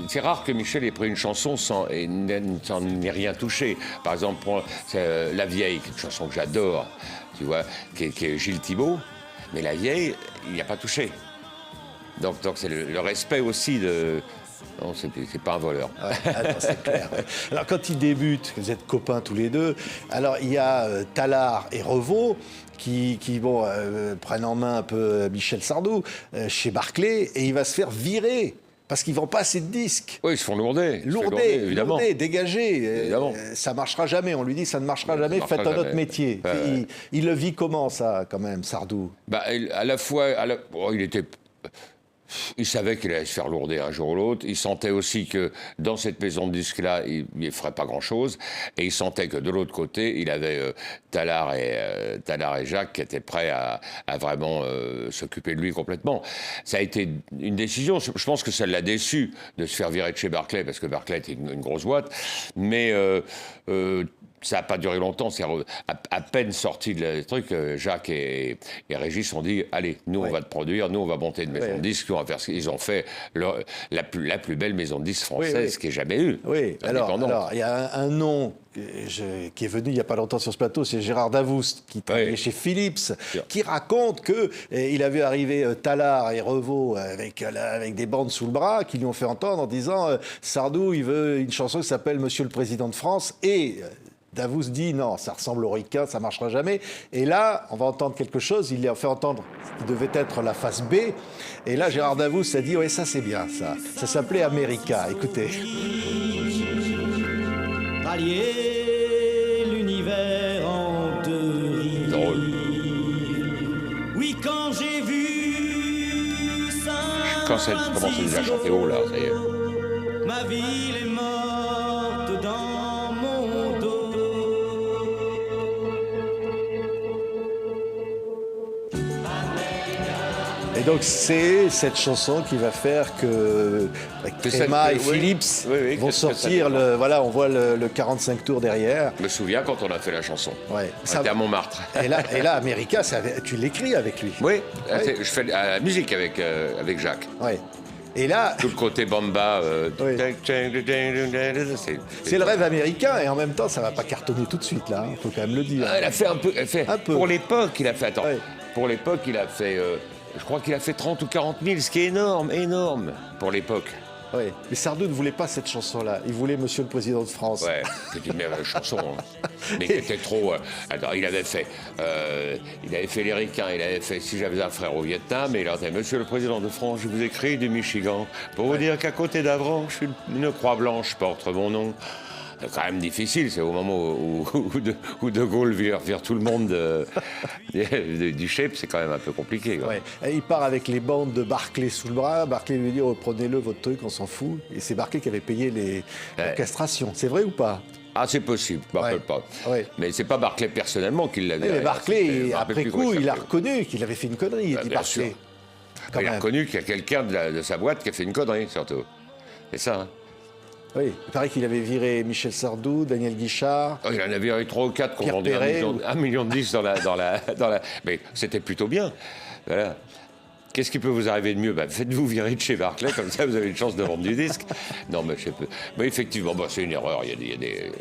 c'est rare que Michel ait pris une chanson sans n'ait rien touché. Par exemple, La Vieille, qui est une chanson que j'adore, tu vois, qui est Gilles Thibault. Mais La Vieille, il n'y a pas touché. Donc c'est le respect aussi de... Non, c'est pas un voleur. Attends, c'est clair. Alors, quand ils débutent, vous êtes copains tous les deux, alors il y a Tallard et Revaux qui prennent en main un peu Michel Sardou chez Barclay, et il va se faire virer Parce qu'ils ne vendent pas assez de disques. Oui, ils se font lourder. Évidemment. Lourder, dégager. Évidemment. Ça ne marchera jamais. On lui dit ça ne marchera jamais, marchera faites un autre jamais. métier. Il le vit comment, ça, quand même, Sardou? À la fois, il savait qu'il allait se faire lourder un jour ou l'autre. Il sentait aussi que dans cette maison de disques-là, il ne ferait pas grand-chose. Et il sentait que de l'autre côté, il avait Tallard et Jacques qui étaient prêts à vraiment s'occuper de lui complètement. Ça a été une décision. Je pense que ça l'a déçu de se faire virer de chez Barclay, parce que Barclay était une grosse boîte. Mais ça n'a pas duré longtemps. C'est à peine sorti de truc, Jacques et Régis ont dit allez, nous on va te produire, nous on va monter une maison de disques, on va faire ce qu'ils ont fait, la plus belle maison de disques française qu'il y ait jamais eu. Oui, alors il y a un nom qui est venu il n'y a pas longtemps sur ce plateau, c'est Gérard Davoust, qui travaillait chez Philips, qui raconte qu'il avait arrivé Tallard et Revaux avec des bandes sous le bras, qui lui ont fait entendre en disant Sardou, il veut une chanson qui s'appelle Monsieur le Président de France, et Davoust dit non, ça ressemble au ricain, ça marchera jamais. Et là, on va entendre quelque chose. Il lui a fait entendre ce qui devait être la face B. Et là, Gérard Davoust a dit ouais, ça c'est bien, ça. Ça s'appelait America. Écoutez. Rallier l'univers en deux rives. Drôle. Oui, quand j'ai vu ça. Quand ça commence déjà à chanter haut, là, ça y est. Ma ville est morte dans mon dos. Et donc c'est cette chanson qui va faire que Créma et Philips vont sortir on voit le 45 tours derrière. Je me souviens quand on a fait la chanson. Ouais. C'était à Montmartre. Et là America, tu l'écris avec lui. Oui, je fais la musique avec Jacques. Ouais. Et là, tout le côté bamba. C'est le rêve américain, et en même temps, ça va pas cartonner tout de suite, là. Il faut quand même le dire. Elle a fait un peu. Pour l'époque, il a fait. Attends. Ouais. Pour l'époque, il a fait. Je crois qu'il a fait 30 ou 40 000, ce qui est énorme pour l'époque. Oui, mais Sardou ne voulait pas cette chanson-là. Il voulait Monsieur le Président de France. Ouais, c'était une merveilleuse chanson. Hein. Mais qui était trop. Attends, il avait fait les Ricains, il avait fait Si j'avais un frère au Vietnam, et il a dit Monsieur le Président de France, je vous écris du Michigan pour vous dire qu'à côté d'Avranches, une croix blanche porte mon nom. C'est quand même difficile, c'est au moment où De Gaulle vire tout le monde du chef, c'est quand même un peu compliqué. Quoi. Ouais. Il part avec les bandes de Barclay sous le bras. Barclay lui dit prenez-le votre truc, on s'en fout. Et c'est Barclay qui avait payé l'orchestration. C'est vrai ou pas? Ah, c'est possible, je ne me rappelle pas. Ouais. Mais c'est pas Barclay personnellement qui l'avait. Mais Barclay, après coup, il a reconnu qu'il avait fait une connerie. Il dit bien Barclay. Sûr. Il a reconnu qu'il y a quelqu'un de sa boîte qui a fait une connerie, surtout. C'est ça, hein. Oui, il paraît qu'il avait viré Michel Sardou, Daniel Guichard. Oh, il en avait viré 3 ou 4 qui ont vendu un million de disques dans la... Mais c'était plutôt bien. Voilà. Qu'est-ce qui peut vous arriver de mieux? Faites-vous virer de chez Barclay, comme ça vous avez une chance de vendre du disque. Non, mais je sais pas. Mais effectivement, c'est une erreur. Il y a des...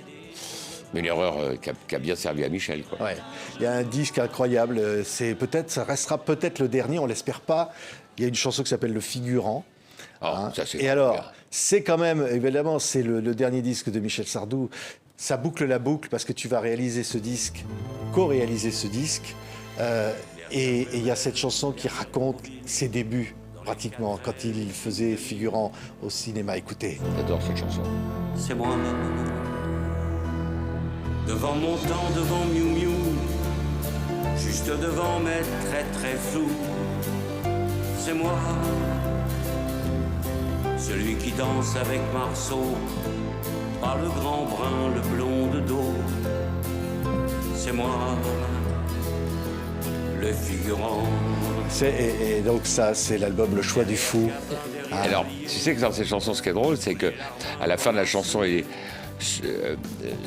Une erreur qui a bien servi à Michel, quoi. Ouais. Il y a un disque incroyable. Ça restera peut-être le dernier, on l'espère pas. Il y a une chanson qui s'appelle Le Figurant. Et alors, c'est quand même, évidemment, c'est le dernier disque de Michel Sardou. Ça boucle la boucle parce que tu vas réaliser ce disque, co-réaliser ce disque. Et il y a cette chanson qui raconte ses débuts, pratiquement, quand il faisait figurant au cinéma. Écoutez. J'adore cette chanson. C'est moi, devant mon temps, devant Miu Miu, juste devant mes très très flous. C'est moi, celui qui danse avec Marceau, par le grand brun, le blond de dos. C'est moi, le figurant. Et donc ça, c'est l'album Le Choix du Fou. Alors, tu sais que dans cette chanson, ce qui est drôle, c'est que à la fin de la chanson,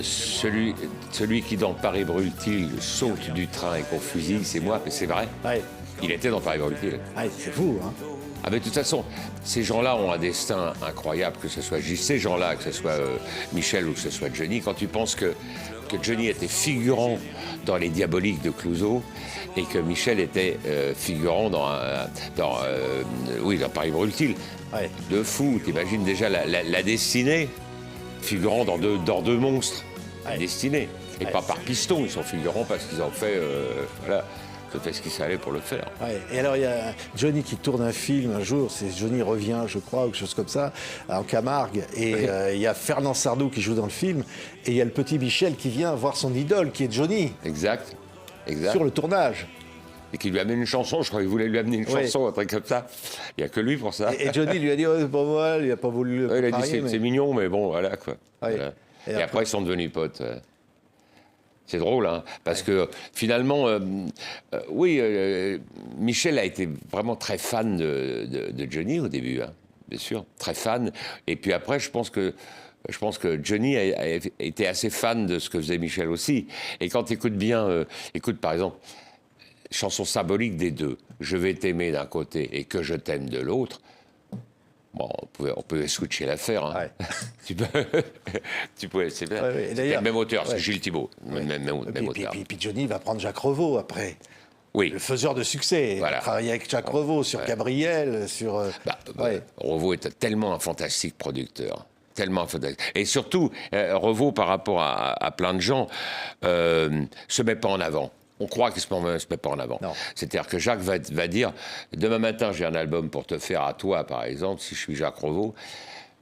celui qui dans Paris brûle-t-il saute du train et qu'on fusille, c'est moi, mais c'est vrai. Ouais. Il était dans Paris brûle-t-il. Ouais, c'est fou, hein. Ah mais de toute façon, ces gens-là ont un destin incroyable, que ce soit ces gens-là, que ce soit Michel ou que ce soit Johnny. Quand tu penses que Johnny était figurant dans Les Diaboliques de Clouzot et que Michel était figurant dans Paris brûle-t-il. Ouais. De fou, t'imagines déjà la destinée, figurant dans deux monstres. Ouais. Destinée. Et pas par piston, ils sont figurants parce qu'ils ont fait... voilà. fait ce qu'il savait pour le faire. Ouais. Et alors, il y a Johnny qui tourne un film un jour, c'est Johnny revient, je crois, ou quelque chose comme ça, en Camargue. Et il y a Fernand Sardou qui joue dans le film. Et il y a le petit Michel qui vient voir son idole, qui est Johnny, Exact. sur le tournage. Et qui lui amène une chanson, je crois qu'il voulait lui amener une chanson, un truc comme ça. Il n'y a que lui pour ça. Et Johnny lui a dit, oh, c'est pas mal, il n'a pas voulu le Ouais, il a dit, parier, c'est mignon, mais bon, voilà, quoi. Ouais. Voilà. Et Et après- après, ils sont devenus potes. C'est drôle, hein, parce que finalement, Michel a été vraiment très fan de Johnny au début, hein, bien sûr, très fan. Et puis après, je pense que Johnny a été assez fan de ce que faisait Michel aussi. Et quand tu écoutes bien, écoute par exemple, chanson symbolique des deux, Je vais t'aimer d'un côté et Que je t'aime de l'autre. Bon, on peut switcher l'affaire. Hein. Ouais. tu pouvais, c'est bien. Ouais, ouais. Et C'est d'ailleurs- le même auteur, ouais. c'est Gilles Thibault. Même auteur. Puis Johnny va prendre Jacques Revaux après. Oui. Le faiseur de succès. Voilà. Il a travaillé avec Jacques Revaux sur Gabriel, sur... Revaux est tellement un fantastique producteur. Tellement fantastique. Et surtout, Revaux, par rapport à plein de gens, se met pas en avant. On croit qu'il ne se met pas en avant. Non. C'est-à-dire que Jacques va dire, demain matin, j'ai un album pour te faire à toi, par exemple, si je suis Jacques Revaux,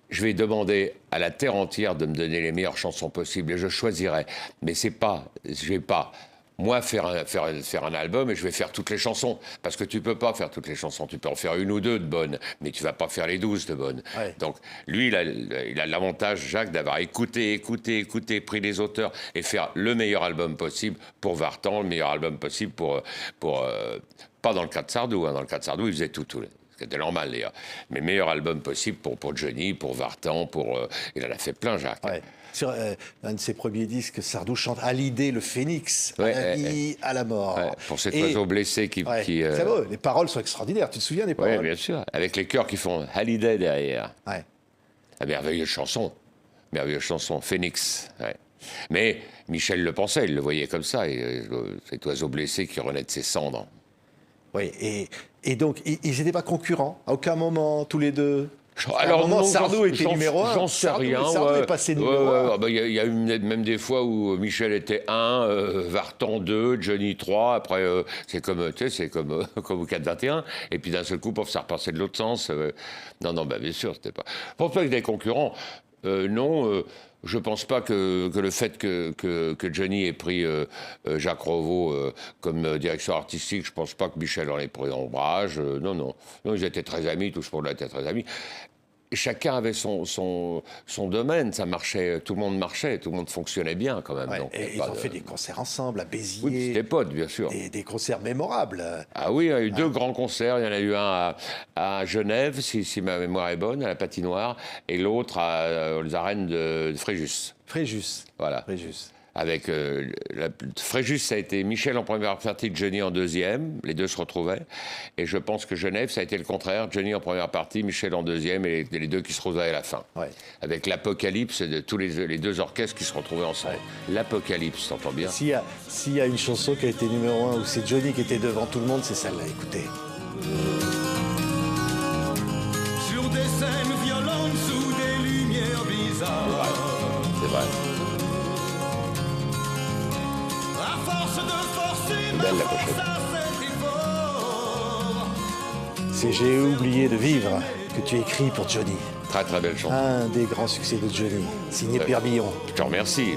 je vais demander à la terre entière de me donner les meilleures chansons possibles et je choisirai. Mais je vais pas, moi, faire un album et je vais faire toutes les chansons. Parce que tu peux pas faire toutes les chansons. Tu peux en faire une ou deux de bonnes, mais tu vas pas faire les 12 de bonnes. Ouais. Donc, lui, il a l'avantage, Jacques, d'avoir écouté, pris les auteurs et faire le meilleur album possible pour Vartan, le meilleur album possible pour pas dans le cas de Sardou. Hein. Dans le cas de Sardou, il faisait tout. C'était normal, d'ailleurs. Mais meilleur album possible pour Johnny, pour Vartan, il en a fait plein, Jacques. Ouais. Sur un de ses premiers disques, Sardou chante Hallyday, le phénix, à la vie, à la mort. Ouais, pour cet oiseau blessé qui... C'est beau, les paroles sont extraordinaires, tu te souviens des paroles? Oui, bien sûr. Avec les chœurs qui font Hallyday derrière. Ouais. La merveilleuse chanson, Phoenix. Ouais. Mais Michel le pensait, il le voyait comme ça, cet oiseau blessé qui renaît de ses cendres. Oui, et donc, ils n'étaient pas concurrents, à aucun moment, tous les deux? Alors, à un moment, non, Sardou était numéro 1. J'en sais rien. Sardou est passé numéro 1. Il y a eu même des fois où Michel était 1, Vartan 2, Johnny 3. Après, c'est comme au 4-21. Et puis d'un seul coup, ça repassait de l'autre sens. Non, bien sûr, c'était pas. Je pense pas que des concurrents. Non. Je ne pense pas que le fait que Johnny ait pris Jacques Revaux comme direction artistique, je ne pense pas que Michel en ait pris ombrage. Non, ils étaient très amis, tout ce monde était très amis. Et chacun avait son domaine, ça marchait, tout le monde marchait, tout le monde fonctionnait bien quand même. Ouais, donc, et ils ont fait des concerts ensemble à Béziers. Oui, c'était potes, bien sûr. Des concerts mémorables. Ah oui, il y a eu 2 grands concerts. Il y en a eu un à Genève, si ma mémoire est bonne, à la patinoire, et l'autre aux arènes de Fréjus. Fréjus. Voilà. Fréjus. Avec Fréjus, ça a été Michel en première partie, Johnny en deuxième. Les deux se retrouvaient. Et je pense que Genève, ça a été le contraire. Johnny en première partie, Michel en deuxième, et les deux qui se retrouvaient à la fin. Ouais. Avec l'apocalypse de tous les 2 orchestres qui se retrouvaient ensemble. Ouais. L'apocalypse, t'entends bien? S'il y a une chanson qui a été numéro 1 où c'est Johnny qui était devant tout le monde, c'est celle-là. Écoutez. Sur des scènes violentes sous des lumières bizarres. C'est vrai. À force de forcer ma Belle, la force pochette. à cet effort. C'est J'ai oublié de vivre que tu écris pour Johnny. Très très belle chanson. Un des grands succès de Johnny, signé Pierre Billon. Je te remercie.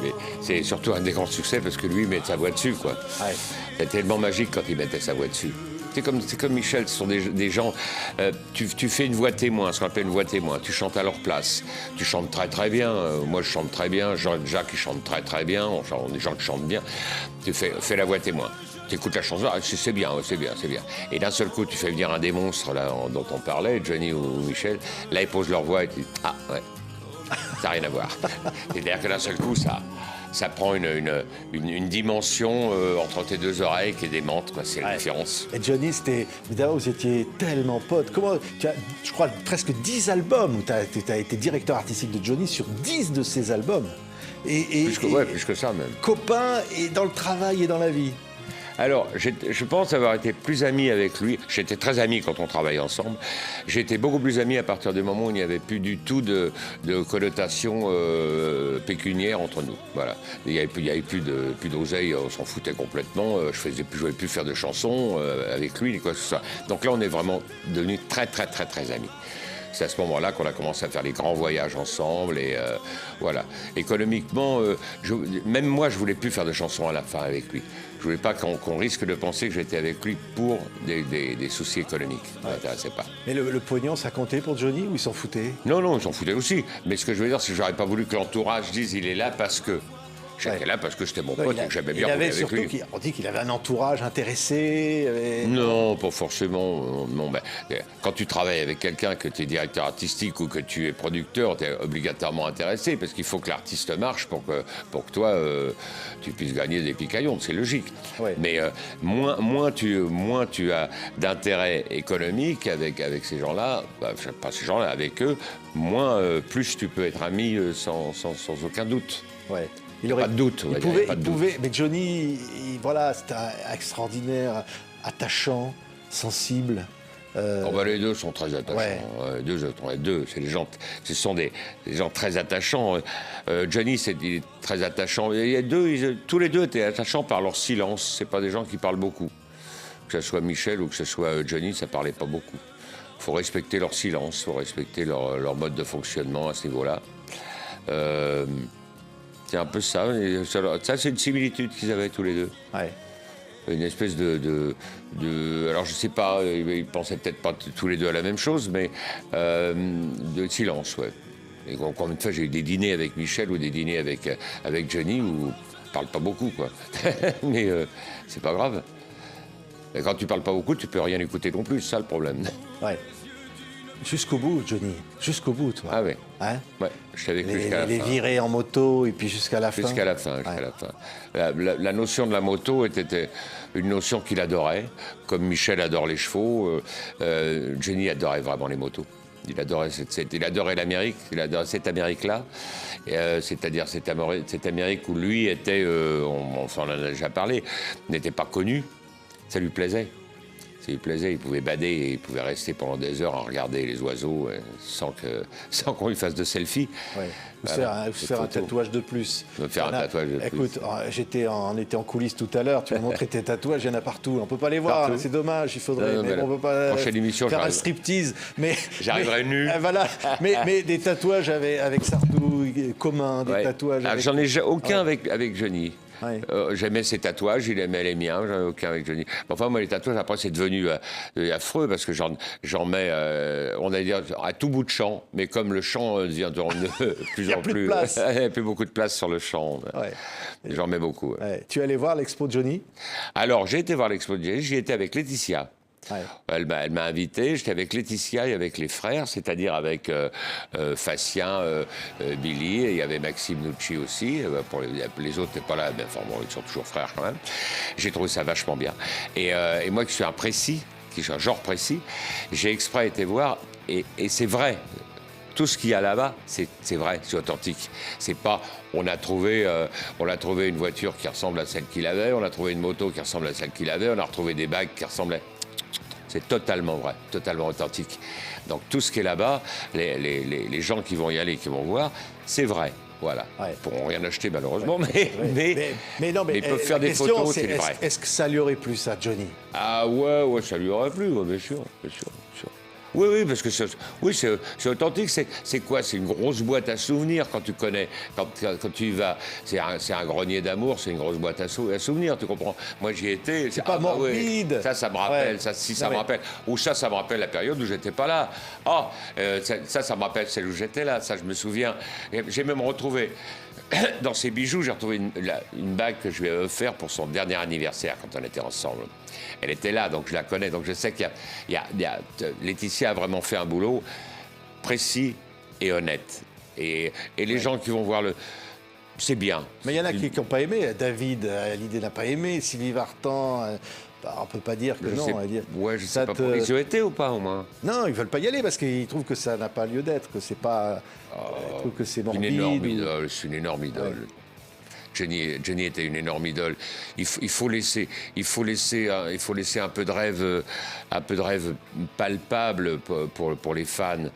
Mais c'est surtout un des grands succès parce que lui, il met sa voix dessus, quoi. Ouais. C'est tellement magique quand il mettait sa voix dessus. C'est comme Michel, ce sont des gens... tu fais une voix témoin, ce qu'on appelle une voix témoin. Tu chantes à leur place. Tu chantes très très bien. Moi, je chante très bien. Jacques, il chante très très bien. On des gens qui chantent bien. Tu fais la voix témoin. Tu écoutes la chanson, c'est bien. Et d'un seul coup, tu fais venir un des monstres là, dont on parlait, Johnny ou Michel. Là, ils posent leur voix et tu dis « Ah, ouais, ça n'a rien à voir. » C'est-à-dire que d'un seul coup, ça prend une dimension entre tes 2 oreilles qui est démente, quoi. C'est la différence. Et Johnny, c'était... Évidemment, vous étiez tellement potes. Tu as, je crois, presque 10 albums où tu as été directeur artistique de Johnny sur 10 de ses albums. Plus que ça, même. Copains et dans le travail et dans la vie. Alors, je pense avoir été plus ami avec lui. J'étais très ami quand on travaillait ensemble. J'étais beaucoup plus ami à partir du moment où il n'y avait plus du tout de connotation pécuniaire entre nous. Voilà. Il n'y avait plus d'oseille, on s'en foutait complètement. Je ne pouvais plus faire de chansons avec lui, ni quoi que ce soit. Donc là, on est vraiment devenus très, très, très, très amis. C'est à ce moment-là qu'on a commencé à faire les grands voyages ensemble et voilà. Économiquement, même moi, je voulais plus faire de chansons à la fin avec lui. Je voulais pas qu'on risque de penser que j'étais avec lui pour des soucis économiques. Ça ne m'intéressait pas. Mais le pognon, ça comptait pour Johnny ou il s'en foutait? Non, ils s'en foutaient aussi. Mais ce que je veux dire, c'est que j'aurais pas voulu que l'entourage dise il est là parce que. J'étais là parce que j'étais mon pote et que j'aimais bien rouler avec lui. On dit qu'il avait un entourage intéressé. Non, pas forcément. Non, mais quand tu travailles avec quelqu'un, que tu es directeur artistique ou que tu es producteur, tu es obligatoirement intéressé parce qu'il faut que l'artiste marche pour que toi, tu puisses gagner des picaillons. C'est logique. Ouais. Mais moins tu as d'intérêt économique avec ces gens-là, pas ces gens-là, avec eux, plus tu peux être ami sans aucun doute. Ouais. Pas de doute. Il pouvait, mais Johnny, voilà, c'était extraordinaire, attachant, sensible. Les deux sont très attachants. Ouais. Les deux, c'est ce sont des gens très attachants. Johnny, il est très attachant. Tous les deux étaient attachants par leur silence. C'est pas des gens qui parlent beaucoup. Que ce soit Michel ou que ce soit Johnny, ça parlait pas beaucoup. Il faut respecter leur silence, il faut respecter leur mode de fonctionnement à ce niveau-là. C'est un peu ça. Et ça, c'est une similitude qu'ils avaient tous les deux. Ouais. Une espèce alors je sais pas, ils pensaient peut-être pas tous les deux à la même chose, mais de silence, ouais. Et encore une fois, j'ai eu des dîners avec Michel ou des dîners avec Johnny où on parle pas beaucoup, quoi. Mais c'est pas grave. Et quand tu parles pas beaucoup, tu peux rien écouter non plus, c'est ça le problème. Ouais. Jusqu'au bout, Johnny. Jusqu'au bout, toi. Ah oui. Hein? Ouais, je savais que jusqu'à la fin. Les virées en moto et puis jusqu'à la fin. Jusqu'à la fin. La notion de la moto était une notion qu'il adorait, comme Michel adore les chevaux. Johnny adorait vraiment les motos. Il adorait l'Amérique, il adorait cette Amérique-là, c'est-à-dire cette Amérique où lui était, on en a déjà parlé, n'était pas connu. Ça lui plaisait. Ça lui plaisait, il pouvait bader et il pouvait rester pendant des heures à regarder les oiseaux sans qu'on lui fasse de selfie. Ouais. Ou se faire un tatouage de plus. Un tatouage de plus. Écoute, on était en coulisses tout à l'heure, tu m'as montré tes tatouages, il y en a partout. On ne peut pas les voir, c'est dommage, il faudrait. Mais on ne peut pas faire un striptease. J'arriverai nu. Voilà. mais des tatouages avec Sardou communs, des tatouages. J'en ai aucun avec Johnny. Ouais. J'aimais ses tatouages, il aimait les miens, j'en ai aucun avec Johnny. Enfin, moi, les tatouages, après, c'est devenu affreux parce que j'en mets, on va dire, à tout bout de champ. Mais comme le champ devient de plus en plus. Il n'y a plus beaucoup de place sur le champ. Ouais. J'en mets beaucoup. Ouais. Tu es allé voir l'expo de Johnny? Alors, j'ai été voir l'expo de Johnny, j'y étais avec Laetitia. Ouais. Elle m'a invité, j'étais avec Laetitia et avec les frères, c'est-à-dire avec Facien, Billy, et il y avait Maxime Nucci aussi. Pour les autres n'étaient pas là, mais enfin bon, ils sont toujours frères quand même. J'ai trouvé ça vachement bien. Et moi qui suis un précis, qui suis un genre précis, j'ai exprès été voir, et c'est vrai. Tout ce qu'il y a là-bas, c'est vrai, c'est authentique. C'est pas, on a trouvé une voiture qui ressemble à celle qu'il avait, on a trouvé une moto qui ressemble à celle qu'il avait, on a retrouvé des bagues qui ressemblaient. C'est totalement vrai, totalement authentique. Donc tout ce qui est là-bas, les gens qui vont y aller, qui vont voir, c'est vrai. Voilà. Ouais. Ils ne pourront rien acheter malheureusement, mais ils peuvent faire des photos, c'est vrai. Est-ce que ça lui aurait plu, ça, Johnny? Ah ouais, ça lui aurait plu, bien sûr. Oui, parce que c'est authentique. C'est quoi? C'est une grosse boîte à souvenirs quand tu connais. Quand tu y vas, c'est un grenier d'amour, c'est une grosse boîte à souvenirs, tu comprends? Moi, j'y étais. C'est pas morbide. Ça me rappelle. Ça me rappelle. Ou ça me rappelle la période où j'étais pas là. Ça me rappelle celle où j'étais là. Ça, je me souviens. J'ai même retrouvé. Dans ses bijoux, j'ai retrouvé une bague que je lui avais offerte pour son dernier anniversaire quand on était ensemble. Elle était là, donc je la connais. Donc je sais Laetitia a vraiment fait un boulot précis et honnête. Et les gens qui vont voir c'est bien. Mais il y en a qui n'ont pas aimé. David, l'idée n'a pas aimé. Sylvie Vartan... on ne peut je sais pas. Ils y ont été ou pas, au moins? Non, ils ne veulent pas y aller parce qu'ils trouvent que ça n'a pas lieu d'être, que c'est pas... ils trouvent que c'est morbide. C'est une énorme idole. Johnny était une énorme idole. Il faut laisser un peu de rêve palpable pour les fans.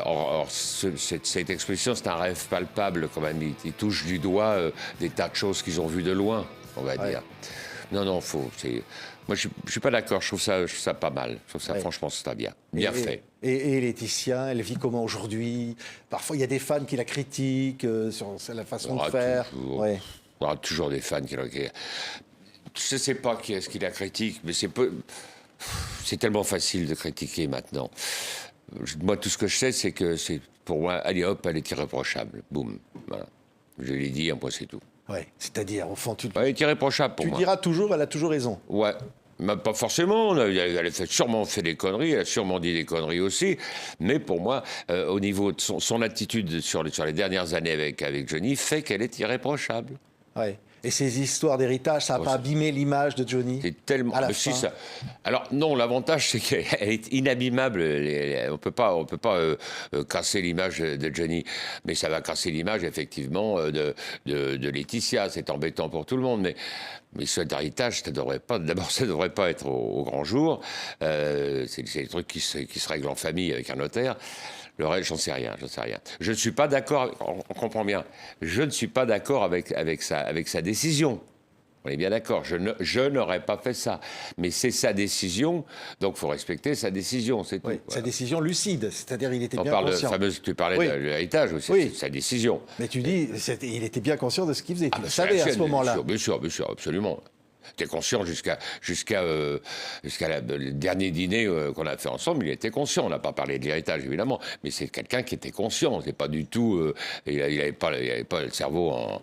Or, cette expression, c'est un rêve palpable quand même. Il touche du doigt des tas de choses qu'ils ont vues de loin, on va dire. Non, moi, je suis pas d'accord. Je trouve ça pas mal. Je trouve ça, franchement, c'est bien fait. Et Laetitia, elle vit comment aujourd'hui? Parfois, il y a des fans qui la critiquent sur la façon de faire. Il y aura toujours des fans qui la critiquent. Je ne sais pas qui est-ce qui la critique, mais c'est tellement facile de critiquer maintenant. Moi, tout ce que je sais, c'est que pour moi, allez hop, elle est irréprochable. Boum. Voilà. Je l'ai dit, moi, c'est tout. Ouais, c'est-à-dire, au fond, Elle est irréprochable pour moi. Tu diras toujours, elle a toujours raison. Ouais. Mais pas forcément, elle a sûrement fait des conneries, elle a sûrement dit des conneries aussi, mais pour moi, au niveau de son attitude sur les dernières années avec Johnny, fait qu'elle est irréprochable. Ouais. Et ces histoires d'héritage, ça n'a pas abîmé l'image de Johnny? C'est tellement... à la si, fin. Alors non, l'avantage, c'est qu'elle est inabîmable. On peut pas casser l'image de Johnny, mais ça va casser l'image, effectivement, de Laetitia. C'est embêtant pour tout le monde, mais cet héritage, ça devrait pas être au grand jour. C'est des trucs qui se règlent en famille avec un notaire. Le reste, j'en sais rien. Je ne suis pas d'accord, on comprend bien, je ne suis pas d'accord avec sa décision. On est bien d'accord, je n'aurais pas fait ça. Mais c'est sa décision, donc il faut respecter sa décision, c'est tout. Oui, sa décision lucide, c'est-à-dire il était bien conscient. Tu parlais de l'héritage aussi, c'est sa décision. Mais tu dis, il était bien conscient de ce qu'il faisait, tu le savais à ce moment-là. Bien sûr, absolument. Il était conscient jusqu'à le dernier dîner qu'on a fait ensemble. Il était conscient. On n'a pas parlé de l'héritage, évidemment, mais c'est quelqu'un qui était conscient. C'est pas du tout. Il n'avait pas le cerveau en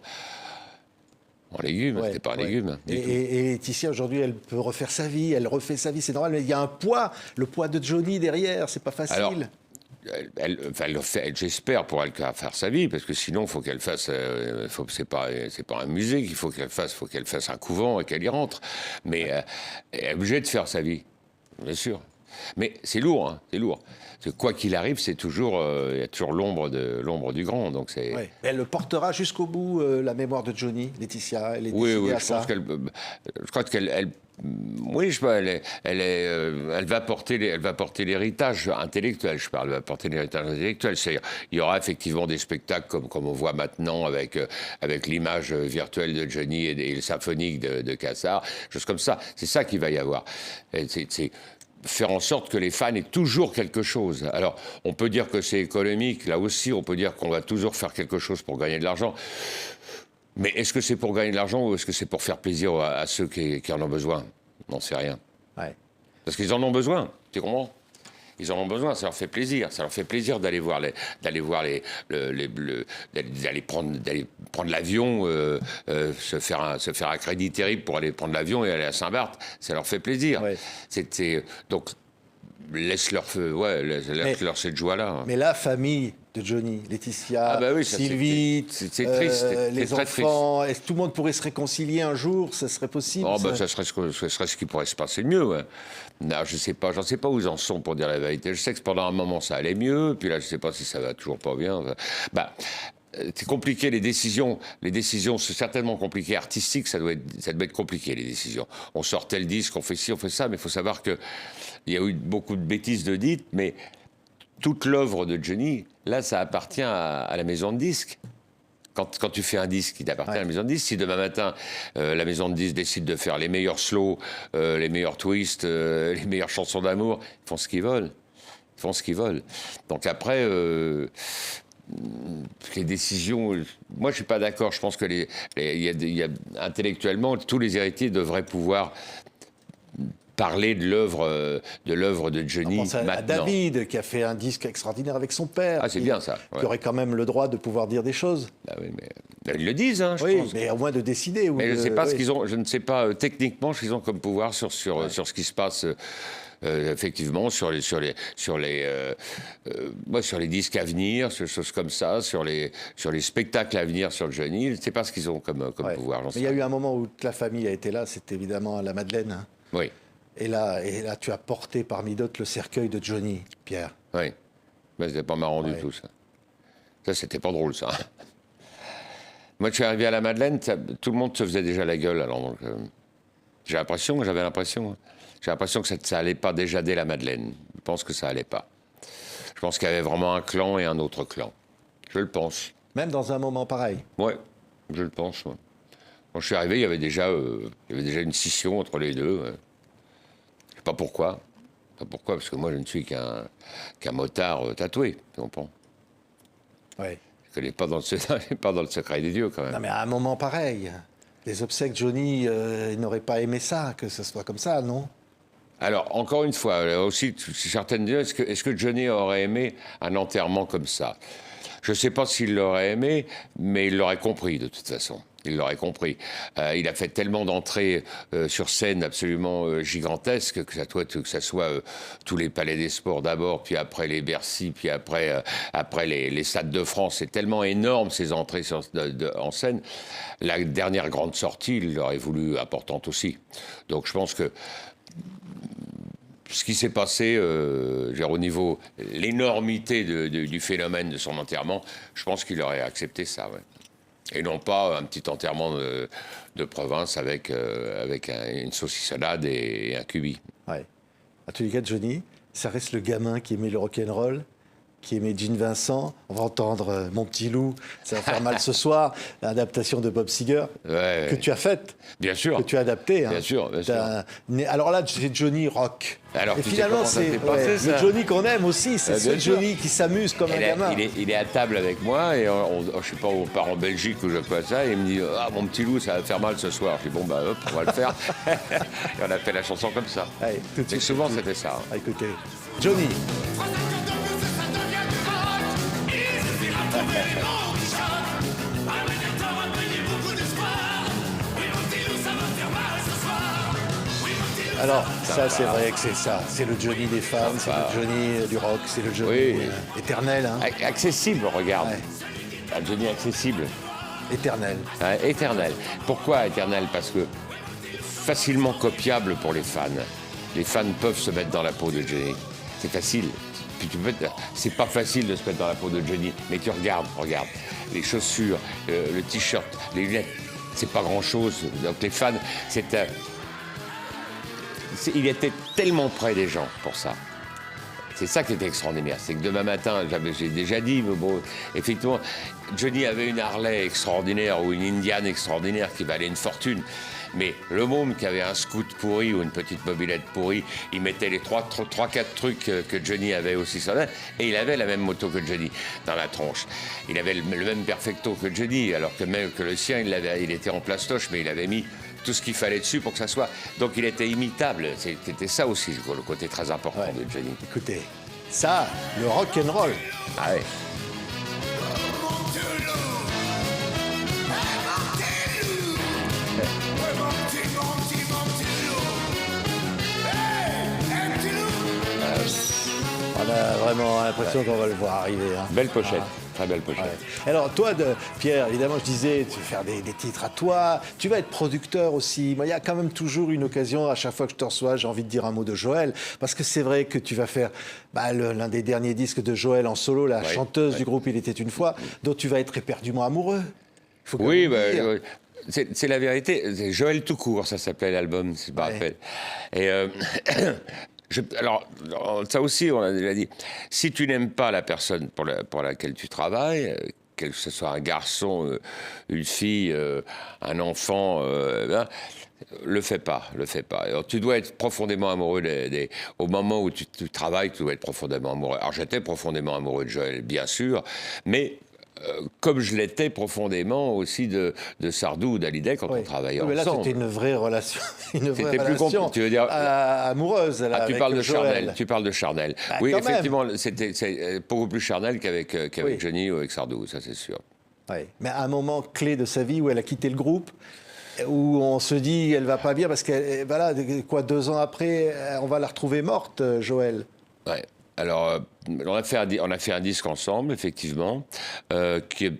légumes. C'était pas un légume. Et Laetitia, aujourd'hui, elle peut refaire sa vie. Elle refait sa vie, c'est normal. Mais il y a un poids, le poids de Johnny derrière. C'est pas facile. Alors, j'espère pour elle qu'elle va faire sa vie, parce que sinon, il faut qu'elle fasse. C'est pas un musée qu'il faut qu'elle fasse. Il faut qu'elle fasse un couvent et qu'elle y rentre. Mais elle est obligée de faire sa vie, bien sûr. Mais c'est lourd, hein, c'est lourd. Parce que quoi qu'il arrive, c'est toujours, il y a toujours l'ombre du grand. Donc c'est. Ouais. Elle portera jusqu'au bout la mémoire de Johnny, Laetitia. Elle est Oui, décidée à je ça. pense je crois qu'elle. Oui, je sais pas, elle va porter l'héritage intellectuel, je parle, elle va porter l'héritage intellectuel. C'est-à-dire, il y aura effectivement des spectacles comme on voit maintenant avec l'image virtuelle de Johnny et le symphonique de Cassard, choses comme ça. C'est ça qu'il va y avoir. C'est faire en sorte que les fans aient toujours quelque chose. Alors, on peut dire que c'est économique, là aussi, on peut dire qu'on va toujours faire quelque chose pour gagner de l'argent. Mais est-ce que c'est pour gagner de l'argent ou est-ce que c'est pour faire plaisir à ceux qui en ont besoin? On n'en sait rien. Ouais. Parce qu'ils en ont besoin, tu comprends? Ils en ont besoin, ça leur fait plaisir. Ça leur fait plaisir d'aller prendre l'avion, se faire un crédit terrible pour aller prendre l'avion et aller à Saint-Barth. Ça leur fait plaisir. Ouais. Donc, laisse-leur cette joie-là. Mais la famille de Johnny, Laetitia, Sylvie, c'est triste, les enfants, est-ce que tout le monde pourrait se réconcilier un jour? Ça serait possible? Ça serait ce qui pourrait se passer de mieux. Ouais. Non, j'en sais pas où ils en sont, pour dire la vérité. Je sais que pendant un moment, ça allait mieux, puis là, je sais pas si ça va toujours pas bien. C'est compliqué, les décisions, c'est certainement compliqué. Artistique, ça doit être compliqué, les décisions. On sort tel disque, on fait ci, on fait ça, mais il faut savoir qu'il y a eu beaucoup de bêtises de dites, mais toute l'œuvre de Johnny, là, ça appartient à la maison de disques. Quand tu fais un disque qui t'appartient à la maison de disques, si demain matin, la maison de disques décide de faire les meilleurs slows, les meilleurs twists, les meilleures chansons d'amour, ils font ce qu'ils veulent. Donc après... les décisions, moi je suis pas d'accord. Je pense que intellectuellement, tous les héritiers devraient pouvoir parler de l'œuvre de Johnny. On pense à David, qui a fait un disque extraordinaire avec son père. Ah, c'est bien ça. Ouais. Qui aurait quand même le droit de pouvoir dire des choses. Ah oui, mais ils le disent, hein, je pense. Mais au moins de décider. Mais je ne sais pas ce qu'ils ont. Je ne sais pas techniquement ce qu'ils ont comme pouvoir sur ce qui se passe. Effectivement, sur les disques à venir, sur des choses comme ça, sur les spectacles à venir sur Johnny. Je ne sais pas ce qu'ils ont comme pouvoir. Mais il y a eu un moment où toute la famille a été là, c'était évidemment à la Madeleine. Hein. Oui. Et là, tu as porté parmi d'autres le cercueil de Johnny, Pierre. Oui. Mais c'était pas marrant du tout, ça. Ça, c'était pas drôle, ça. Moi, je suis arrivé à la Madeleine, tout le monde se faisait déjà la gueule. Alors, donc, j'avais l'impression que ça allait pas déjà dès la Madeleine. Je pense que ça allait pas. Je pense qu'il y avait vraiment un clan et un autre clan. Je le pense. Même dans un moment pareil. Ouais, je le pense. Ouais. Quand je suis arrivé, il y avait déjà une scission entre les deux. Ouais. Je sais pas pourquoi. Pas pourquoi, parce que moi, je ne suis qu'un motard tatoué, tu comprends? Ouais. Je ne connais pas pas dans le secret des dieux, quand même. Non, mais à un moment pareil, les obsèques, Johnny, il n'aurait pas aimé ça, que ce soit comme ça, non? Alors, encore une fois, là aussi, certaines disent, est-ce que Johnny aurait aimé un enterrement comme ça? Je ne sais pas s'il l'aurait aimé, mais il l'aurait compris, de toute façon. Il l'aurait compris. Il a fait tellement d'entrées sur scène absolument gigantesques, que ça soit tous les palais des sports d'abord, puis après les Bercy, puis après les stades de France. C'est tellement énorme, ces entrées en scène. La dernière grande sortie, il l'aurait voulu importante aussi. Donc je pense que ce qui s'est passé, au niveau l'énormité du phénomène de son enterrement, je pense qu'il aurait accepté ça, ouais. Et non pas un petit enterrement de province avec une saucissonnade et un cubi. Ouais. À tous les cas, Johnny, ça reste le gamin qui aimait le rock'n'roll, qui aimait Gene Vincent. On va entendre Mon petit loup, ça va faire mal ce soir, l'adaptation de Bob Seger, que tu as faite. Bien sûr. Que tu as adaptée. Bien sûr, bien sûr. Alors là, c'est Johnny rock. Alors, et finalement, c'est le Johnny qu'on aime aussi, c'est ce Johnny qui s'amuse comme un gamin. Il est à table avec moi, et je sais pas, on part en Belgique ou je sais pas ça, et il me dit « Ah, mon petit loup, ça va faire mal ce soir. » Je dis « Bon, bah hop, on va le faire. » Et on a fait la chanson comme ça. Allez, tout de suite, et souvent, c'était ça. Ah, écoutez, Johnny. Alors, ça c'est vrai que c'est ça. C'est le Johnny des femmes, c'est le Johnny du rock, c'est le Johnny éternel. Hein. Accessible, regarde. Ouais. Un Johnny accessible. Éternel. Ouais, éternel. Pourquoi éternel? Parce que facilement copiable pour les fans. Les fans peuvent se mettre dans la peau de Johnny. C'est facile. C'est pas facile de se mettre dans la peau de Johnny, mais tu regarde. Les chaussures, le t-shirt, les lunettes, c'est pas grand-chose. Donc les fans, il était tellement près des gens pour ça. C'est ça qui était extraordinaire. C'est que demain matin, j'ai déjà dit, mais bon, effectivement, Johnny avait une Harley extraordinaire ou une Indian extraordinaire qui valait une fortune. Mais le môme qui avait un scoot pourri ou une petite mobilette pourrie, il mettait les 3-4 trucs que Johnny avait aussi sur là, et il avait la même moto que Johnny dans la tronche. Il avait le même perfecto que Johnny, alors que même que le sien, il était en plastoche, mais il avait mis tout ce qu'il fallait dessus pour que ça soit... Donc il était imitable. C'était ça aussi, le côté très important de Johnny. Écoutez, ça, le rock'n'roll. Ah ouais. On a vraiment l'impression qu'on va le voir arriver. Hein. Belle pochette. Très belle pochette. Ouais. Alors toi, Pierre, évidemment, je disais, tu vas faire des titres à toi, tu vas être producteur aussi. Moi, il y a quand même toujours une occasion, à chaque fois que je te reçois, j'ai envie de dire un mot de Joël, parce que c'est vrai que tu vas faire l'un des derniers disques de Joël en solo, la chanteuse du groupe Il était une fois, dont tu vas être éperdument amoureux. Faut oui, c'est la vérité. C'est Joël tout court, ça s'appelait l'album, si je me rappelle. Et alors, ça aussi, on a déjà dit, si tu n'aimes pas la personne pour laquelle tu travailles, que ce soit un garçon, une fille, un enfant, le fais pas. Alors, tu dois être profondément amoureux au moment où tu travailles, tu dois être profondément amoureux. Alors, j'étais profondément amoureux de Joël, bien sûr, mais... comme je l'étais profondément aussi de Sardou ou d'Hallyday quand on travaillait ensemble. Mais là, c'était une vraie relation, c'était plus compliqué. Tu veux dire amoureuse. Là, tu parles de Joël. Charnel. Tu parles de Charnel. Bah, oui, effectivement, c'est beaucoup plus charnel qu'avec Johnny ou avec Sardou, ça c'est sûr. Oui. Mais à un moment clé de sa vie où elle a quitté le groupe, où on se dit elle va pas bien parce que voilà, 2 ans après, on va la retrouver morte, Joël. Ouais. Alors, on a fait un disque ensemble, effectivement, qui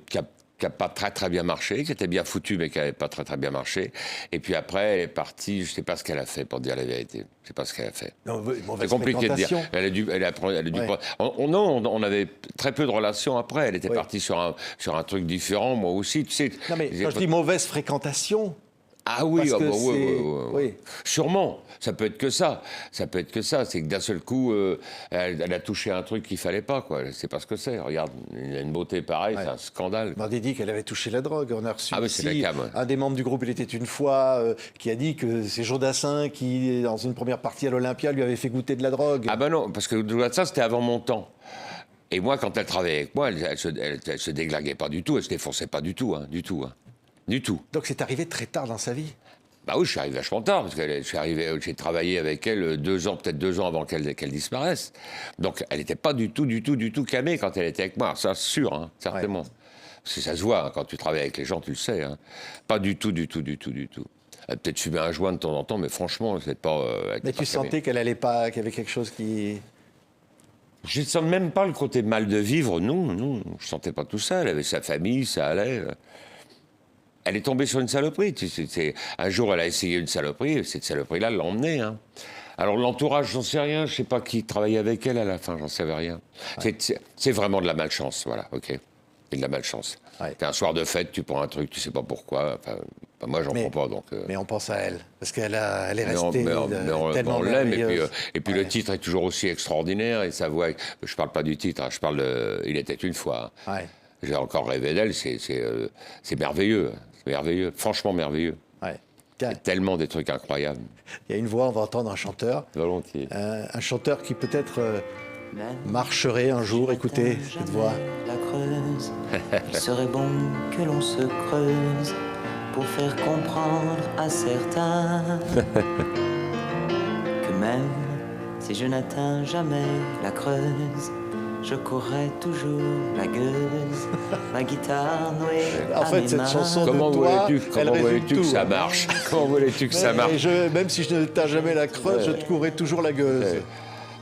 qui n'a pas très bien marché, qui était bien foutu, mais qui n'avait pas très bien marché. Et puis après, elle est partie, je ne sais pas ce qu'elle a fait, pour dire la vérité. Je ne sais pas ce qu'elle a fait. C'est compliqué de dire. Elle a dû on avait très peu de relations après. Elle était partie sur un truc différent, moi aussi. Tu sais, non, mais quand je dis mauvaise fréquentation... Ah oui, oui. Sûrement. Ça peut être que ça. Ça peut être que ça. C'est que d'un seul coup, elle a touché un truc qu'il fallait pas, quoi. Elle sait pas ce que c'est. Regarde, il a une beauté pareille, c'est un scandale. On a dit qu'elle avait touché la drogue. On a reçu ici la cam, un des membres du groupe Il était une fois qui a dit que c'est Jodassin qui, dans une première partie à l'Olympia, lui avait fait goûter de la drogue. Ah ben non, parce que Jodassin, c'était avant mon temps. Et moi, quand elle travaillait avec moi, elle se déglinguait pas du tout, elle se défonçait pas du tout, du tout. Du tout. Donc c'est arrivé très tard dans sa vie. Bah oui, je suis arrivé vachement tard, parce que j'ai travaillé avec elle peut-être 2 ans avant qu'elle disparaisse. Donc elle n'était pas du tout camée quand elle était avec moi. Ça, c'est sûr, certainement. Ouais. Parce que ça se voit, quand tu travailles avec les gens, tu le sais. Pas du tout. Elle a peut-être fumé un joint de temps en temps, mais franchement, c'est pas... mais tu sentais qu'elle allait pas, qu'il y avait quelque chose qui... Je ne sens même pas le côté mal de vivre, non. Je sentais pas tout ça. Elle avait sa famille, ça allait... Elle est tombée sur une saloperie. Un jour, elle a essayé une saloperie, et cette saloperie-là l'a emmenée. Alors, l'entourage, j'en sais rien. Je ne sais pas qui travaillait avec elle à la fin, j'en savais rien. Ouais. C'est vraiment de la malchance, voilà, ok. C'est de la malchance. Ouais. T'es un soir de fête, tu prends un truc, tu ne sais pas pourquoi. Enfin, moi, j'en prends pas, donc... Mais on pense à elle, parce qu'elle est restée tellement on l'aime, et puis ouais. Le titre est toujours aussi extraordinaire, et sa voix... Je ne parle pas du titre, je parle de... Il était une fois. Ouais. J'ai encore rêvé d'elle, c'est merveilleux. Merveilleux, franchement merveilleux. Ouais. Il y a tellement des trucs incroyables. Il y a une voix, on va entendre un chanteur. Volontiers. Un chanteur qui peut-être marcherait un jour. Écoutez cette voix. La Creuse, il serait bon que l'on se creuse pour faire comprendre à certains que même si je n'atteins jamais la Creuse, je courrais toujours la gueuse, ma guitare nouée en fait, cette chanson comment de toi, comment voulais-tu que ça marche? Comment voulais-tu que ça marche? Même si je ne t'ai jamais la Creuse, je te courrais toujours la gueuse.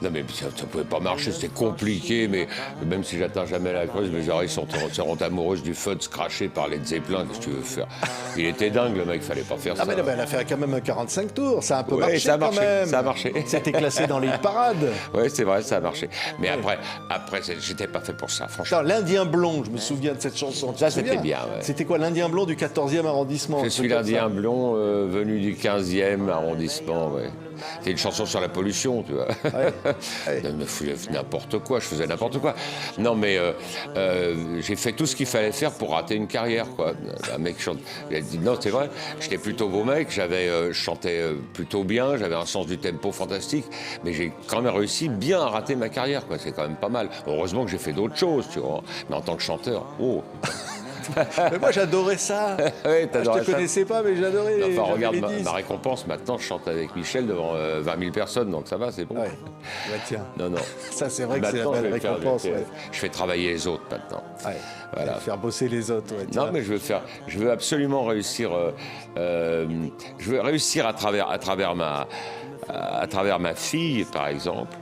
Non mais ça ne pouvait pas marcher, c'était compliqué, mais même si j'atteins jamais la Creuse, mes oreilles seront amoureuses du feu de se cracher par Led Zeppelin, qu'est-ce que tu veux faire? Il était dingue le mec, fallait pas faire ça. Mais non, elle a fait quand même un 45 tours, ça a un peu marché ça a marché, quand même. Ça a marché. C'était classé dans les parades. Oui, c'est vrai, ça a marché. Mais après j'étais pas fait pour ça, franchement. L'Indien blond, je me souviens de cette chanson. Ça, c'était bien, ouais. C'était quoi, l'Indien blond du 14e arrondissement? Je suis l'Indien blond venu du 15e arrondissement, ouais. C'est une chanson sur la pollution, tu vois. Ouais. N'importe quoi, je faisais n'importe quoi. Non, mais j'ai fait tout ce qu'il fallait faire pour rater une carrière, quoi. Un mec chante. Il a dit non, c'est vrai. J'étais plutôt beau mec, je chantais plutôt bien, j'avais un sens du tempo fantastique, mais j'ai quand même réussi bien à rater ma carrière, quoi. C'est quand même pas mal. Heureusement que j'ai fait d'autres choses, tu vois. Mais en tant que chanteur, Mais moi j'adorais ça. Oui, je te connaissais pas, mais j'adorais. Enfin, regarde ma récompense. Maintenant, je chante avec Michel devant 20 000 personnes, donc ça va, c'est bon. Ouais. Bah, tiens. Non. Ça, c'est vrai que c'est la belle récompense. Je fais travailler les autres maintenant. Ouais. Voilà. Faire bosser les autres. Ouais, non, mais je veux absolument réussir. Je veux réussir à travers ma fille, par exemple,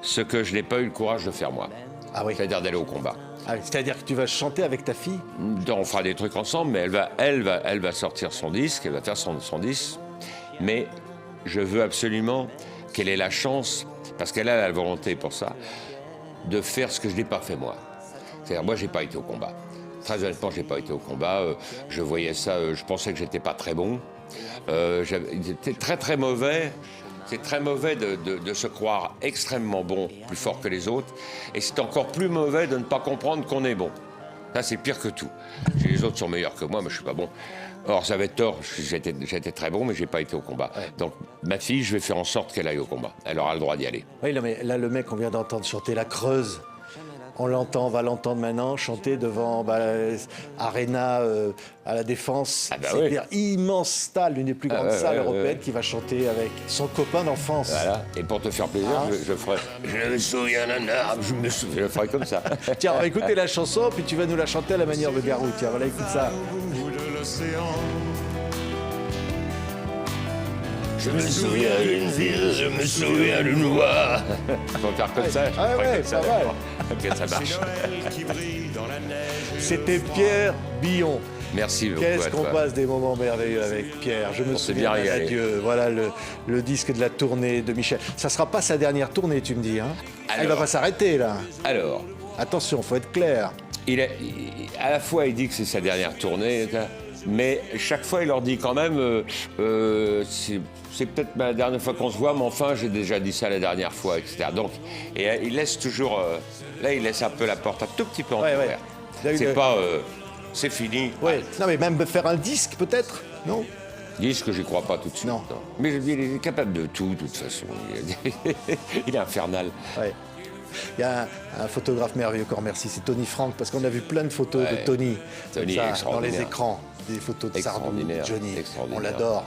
ce que je n'ai pas eu le courage de faire moi. Ah oui. C'est-à-dire d'aller au combat. C'est-à-dire que tu vas chanter avec ta fille? On fera des trucs ensemble, mais elle va sortir son disque, elle va faire son disque. Mais je veux absolument qu'elle ait la chance, parce qu'elle a la volonté pour ça, de faire ce que je n'ai pas fait moi. C'est-à-dire, moi, j'ai pas été au combat. Très honnêtement, j'ai pas été au combat. Je voyais ça, je pensais que j'étais pas très bon. J'étais très très mauvais. C'est très mauvais de se croire extrêmement bon, plus fort que les autres. Et c'est encore plus mauvais de ne pas comprendre qu'on est bon. Ça, c'est pire que tout. Les autres sont meilleurs que moi, mais je suis pas bon. Or, ça avait tort. J'étais très bon, mais j'ai pas été au combat. Ouais. Donc, ma fille, je vais faire en sorte qu'elle aille au combat. Elle aura le droit d'y aller. Oui, mais là, le mec, on vient d'entendre chanter La Creuse. On va l'entendre maintenant chanter devant Arena à la Défense. C'est-à-dire immense salle, l'une des plus grandes salles européennes, qui va chanter avec son copain d'enfance. Voilà. Et pour te faire plaisir, je ferai. Je me souviens d'un arbre, je le ferai comme ça. Tiens, on va écouter la chanson, puis tu vas nous la chanter à la manière de Garou. Tiens, voilà, écoute ça. De l'océan. Je me souviens d'une ville, je me souviens d'une voix. Faut faire comme ça. Ah ouais, comme ça, pas mal. d'accord. Ok, ça marche. Noël qui brille dans la neige. C'était Pierre Billon. Merci beaucoup Qu'est-ce à qu'on toi. passe des moments merveilleux avec Pierre. Je me On s'est souviens bien d'un régalé. adieu. Voilà le disque de la tournée de Michel. Ça sera pas sa dernière tournée, tu me dis. Hein. Il va Alors. pas s'arrêter là. Alors, Attention, faut être clair. à la fois, il dit que c'est sa dernière tournée, mais chaque fois, il leur dit quand même c'est peut-être ma dernière fois qu'on se voit, mais enfin, j'ai déjà dit ça la dernière fois, etc. Donc, il laisse toujours. Là, il laisse un peu la porte un tout petit peu Ouais, entrouverte. ouais. C'est pas. C'est fini. Ouais. Non, mais même faire un disque peut-être, non? Disque, j'y crois pas tout de suite. Non. Mais il est capable de tout, de toute façon. Il est infernal. Ouais. Il y a un photographe merveilleux, encore merci, c'est Tony Frank, parce qu'on a vu plein de photos Ouais. de Tony, Tony, comme ça, dans extraordinaire. les écrans, des photos de Sardou, de Extraordinaire, Johnny. extraordinaire. On l'adore.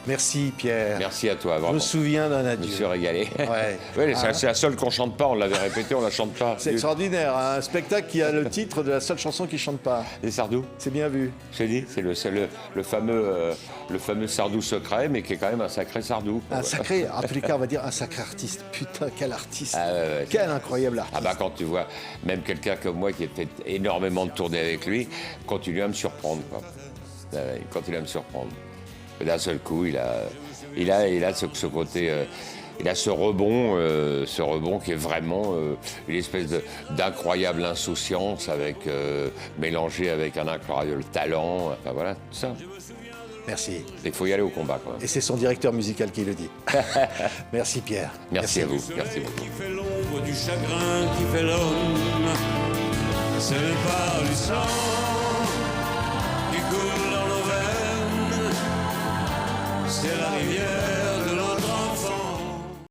Merci Pierre. Merci à toi, Je vraiment. me souviens d'un Je me adieu. suis régalé. Ouais. Ouais, Ah. c'est la seule qu'on chante pas, on l'avait répété, on la chante pas. C'est extraordinaire, hein, un spectacle qui a le titre de la seule chanson qui chante pas. Les Sardou, C'est bien vu. je t'ai dit, c'est le fameux Sardou secret, mais qui est quand même un sacré Sardou. quoi. Un sacré, en tous les cas, on va dire un sacré artiste. Putain, quel artiste. Ah, ouais. Quel incroyable artiste. Ah bah quand tu vois, même quelqu'un comme moi qui a fait énormément de tournées avec lui, continue à me surprendre. Quoi. Ah ouais, il continue à me surprendre. Et d'un seul coup, il a ce côté... il a ce rebond qui est vraiment une espèce d'incroyable insouciance mélangé avec un incroyable talent. Enfin voilà, tout ça. Merci. Il faut y aller au combat, quoi. Et c'est son directeur musical qui le dit. Merci Pierre. Merci à vous. Merci beaucoup. Qui fait l'ombre du chagrin qui fait l'homme. C'est par du sang qui coule dans nos veines. C'est la rivière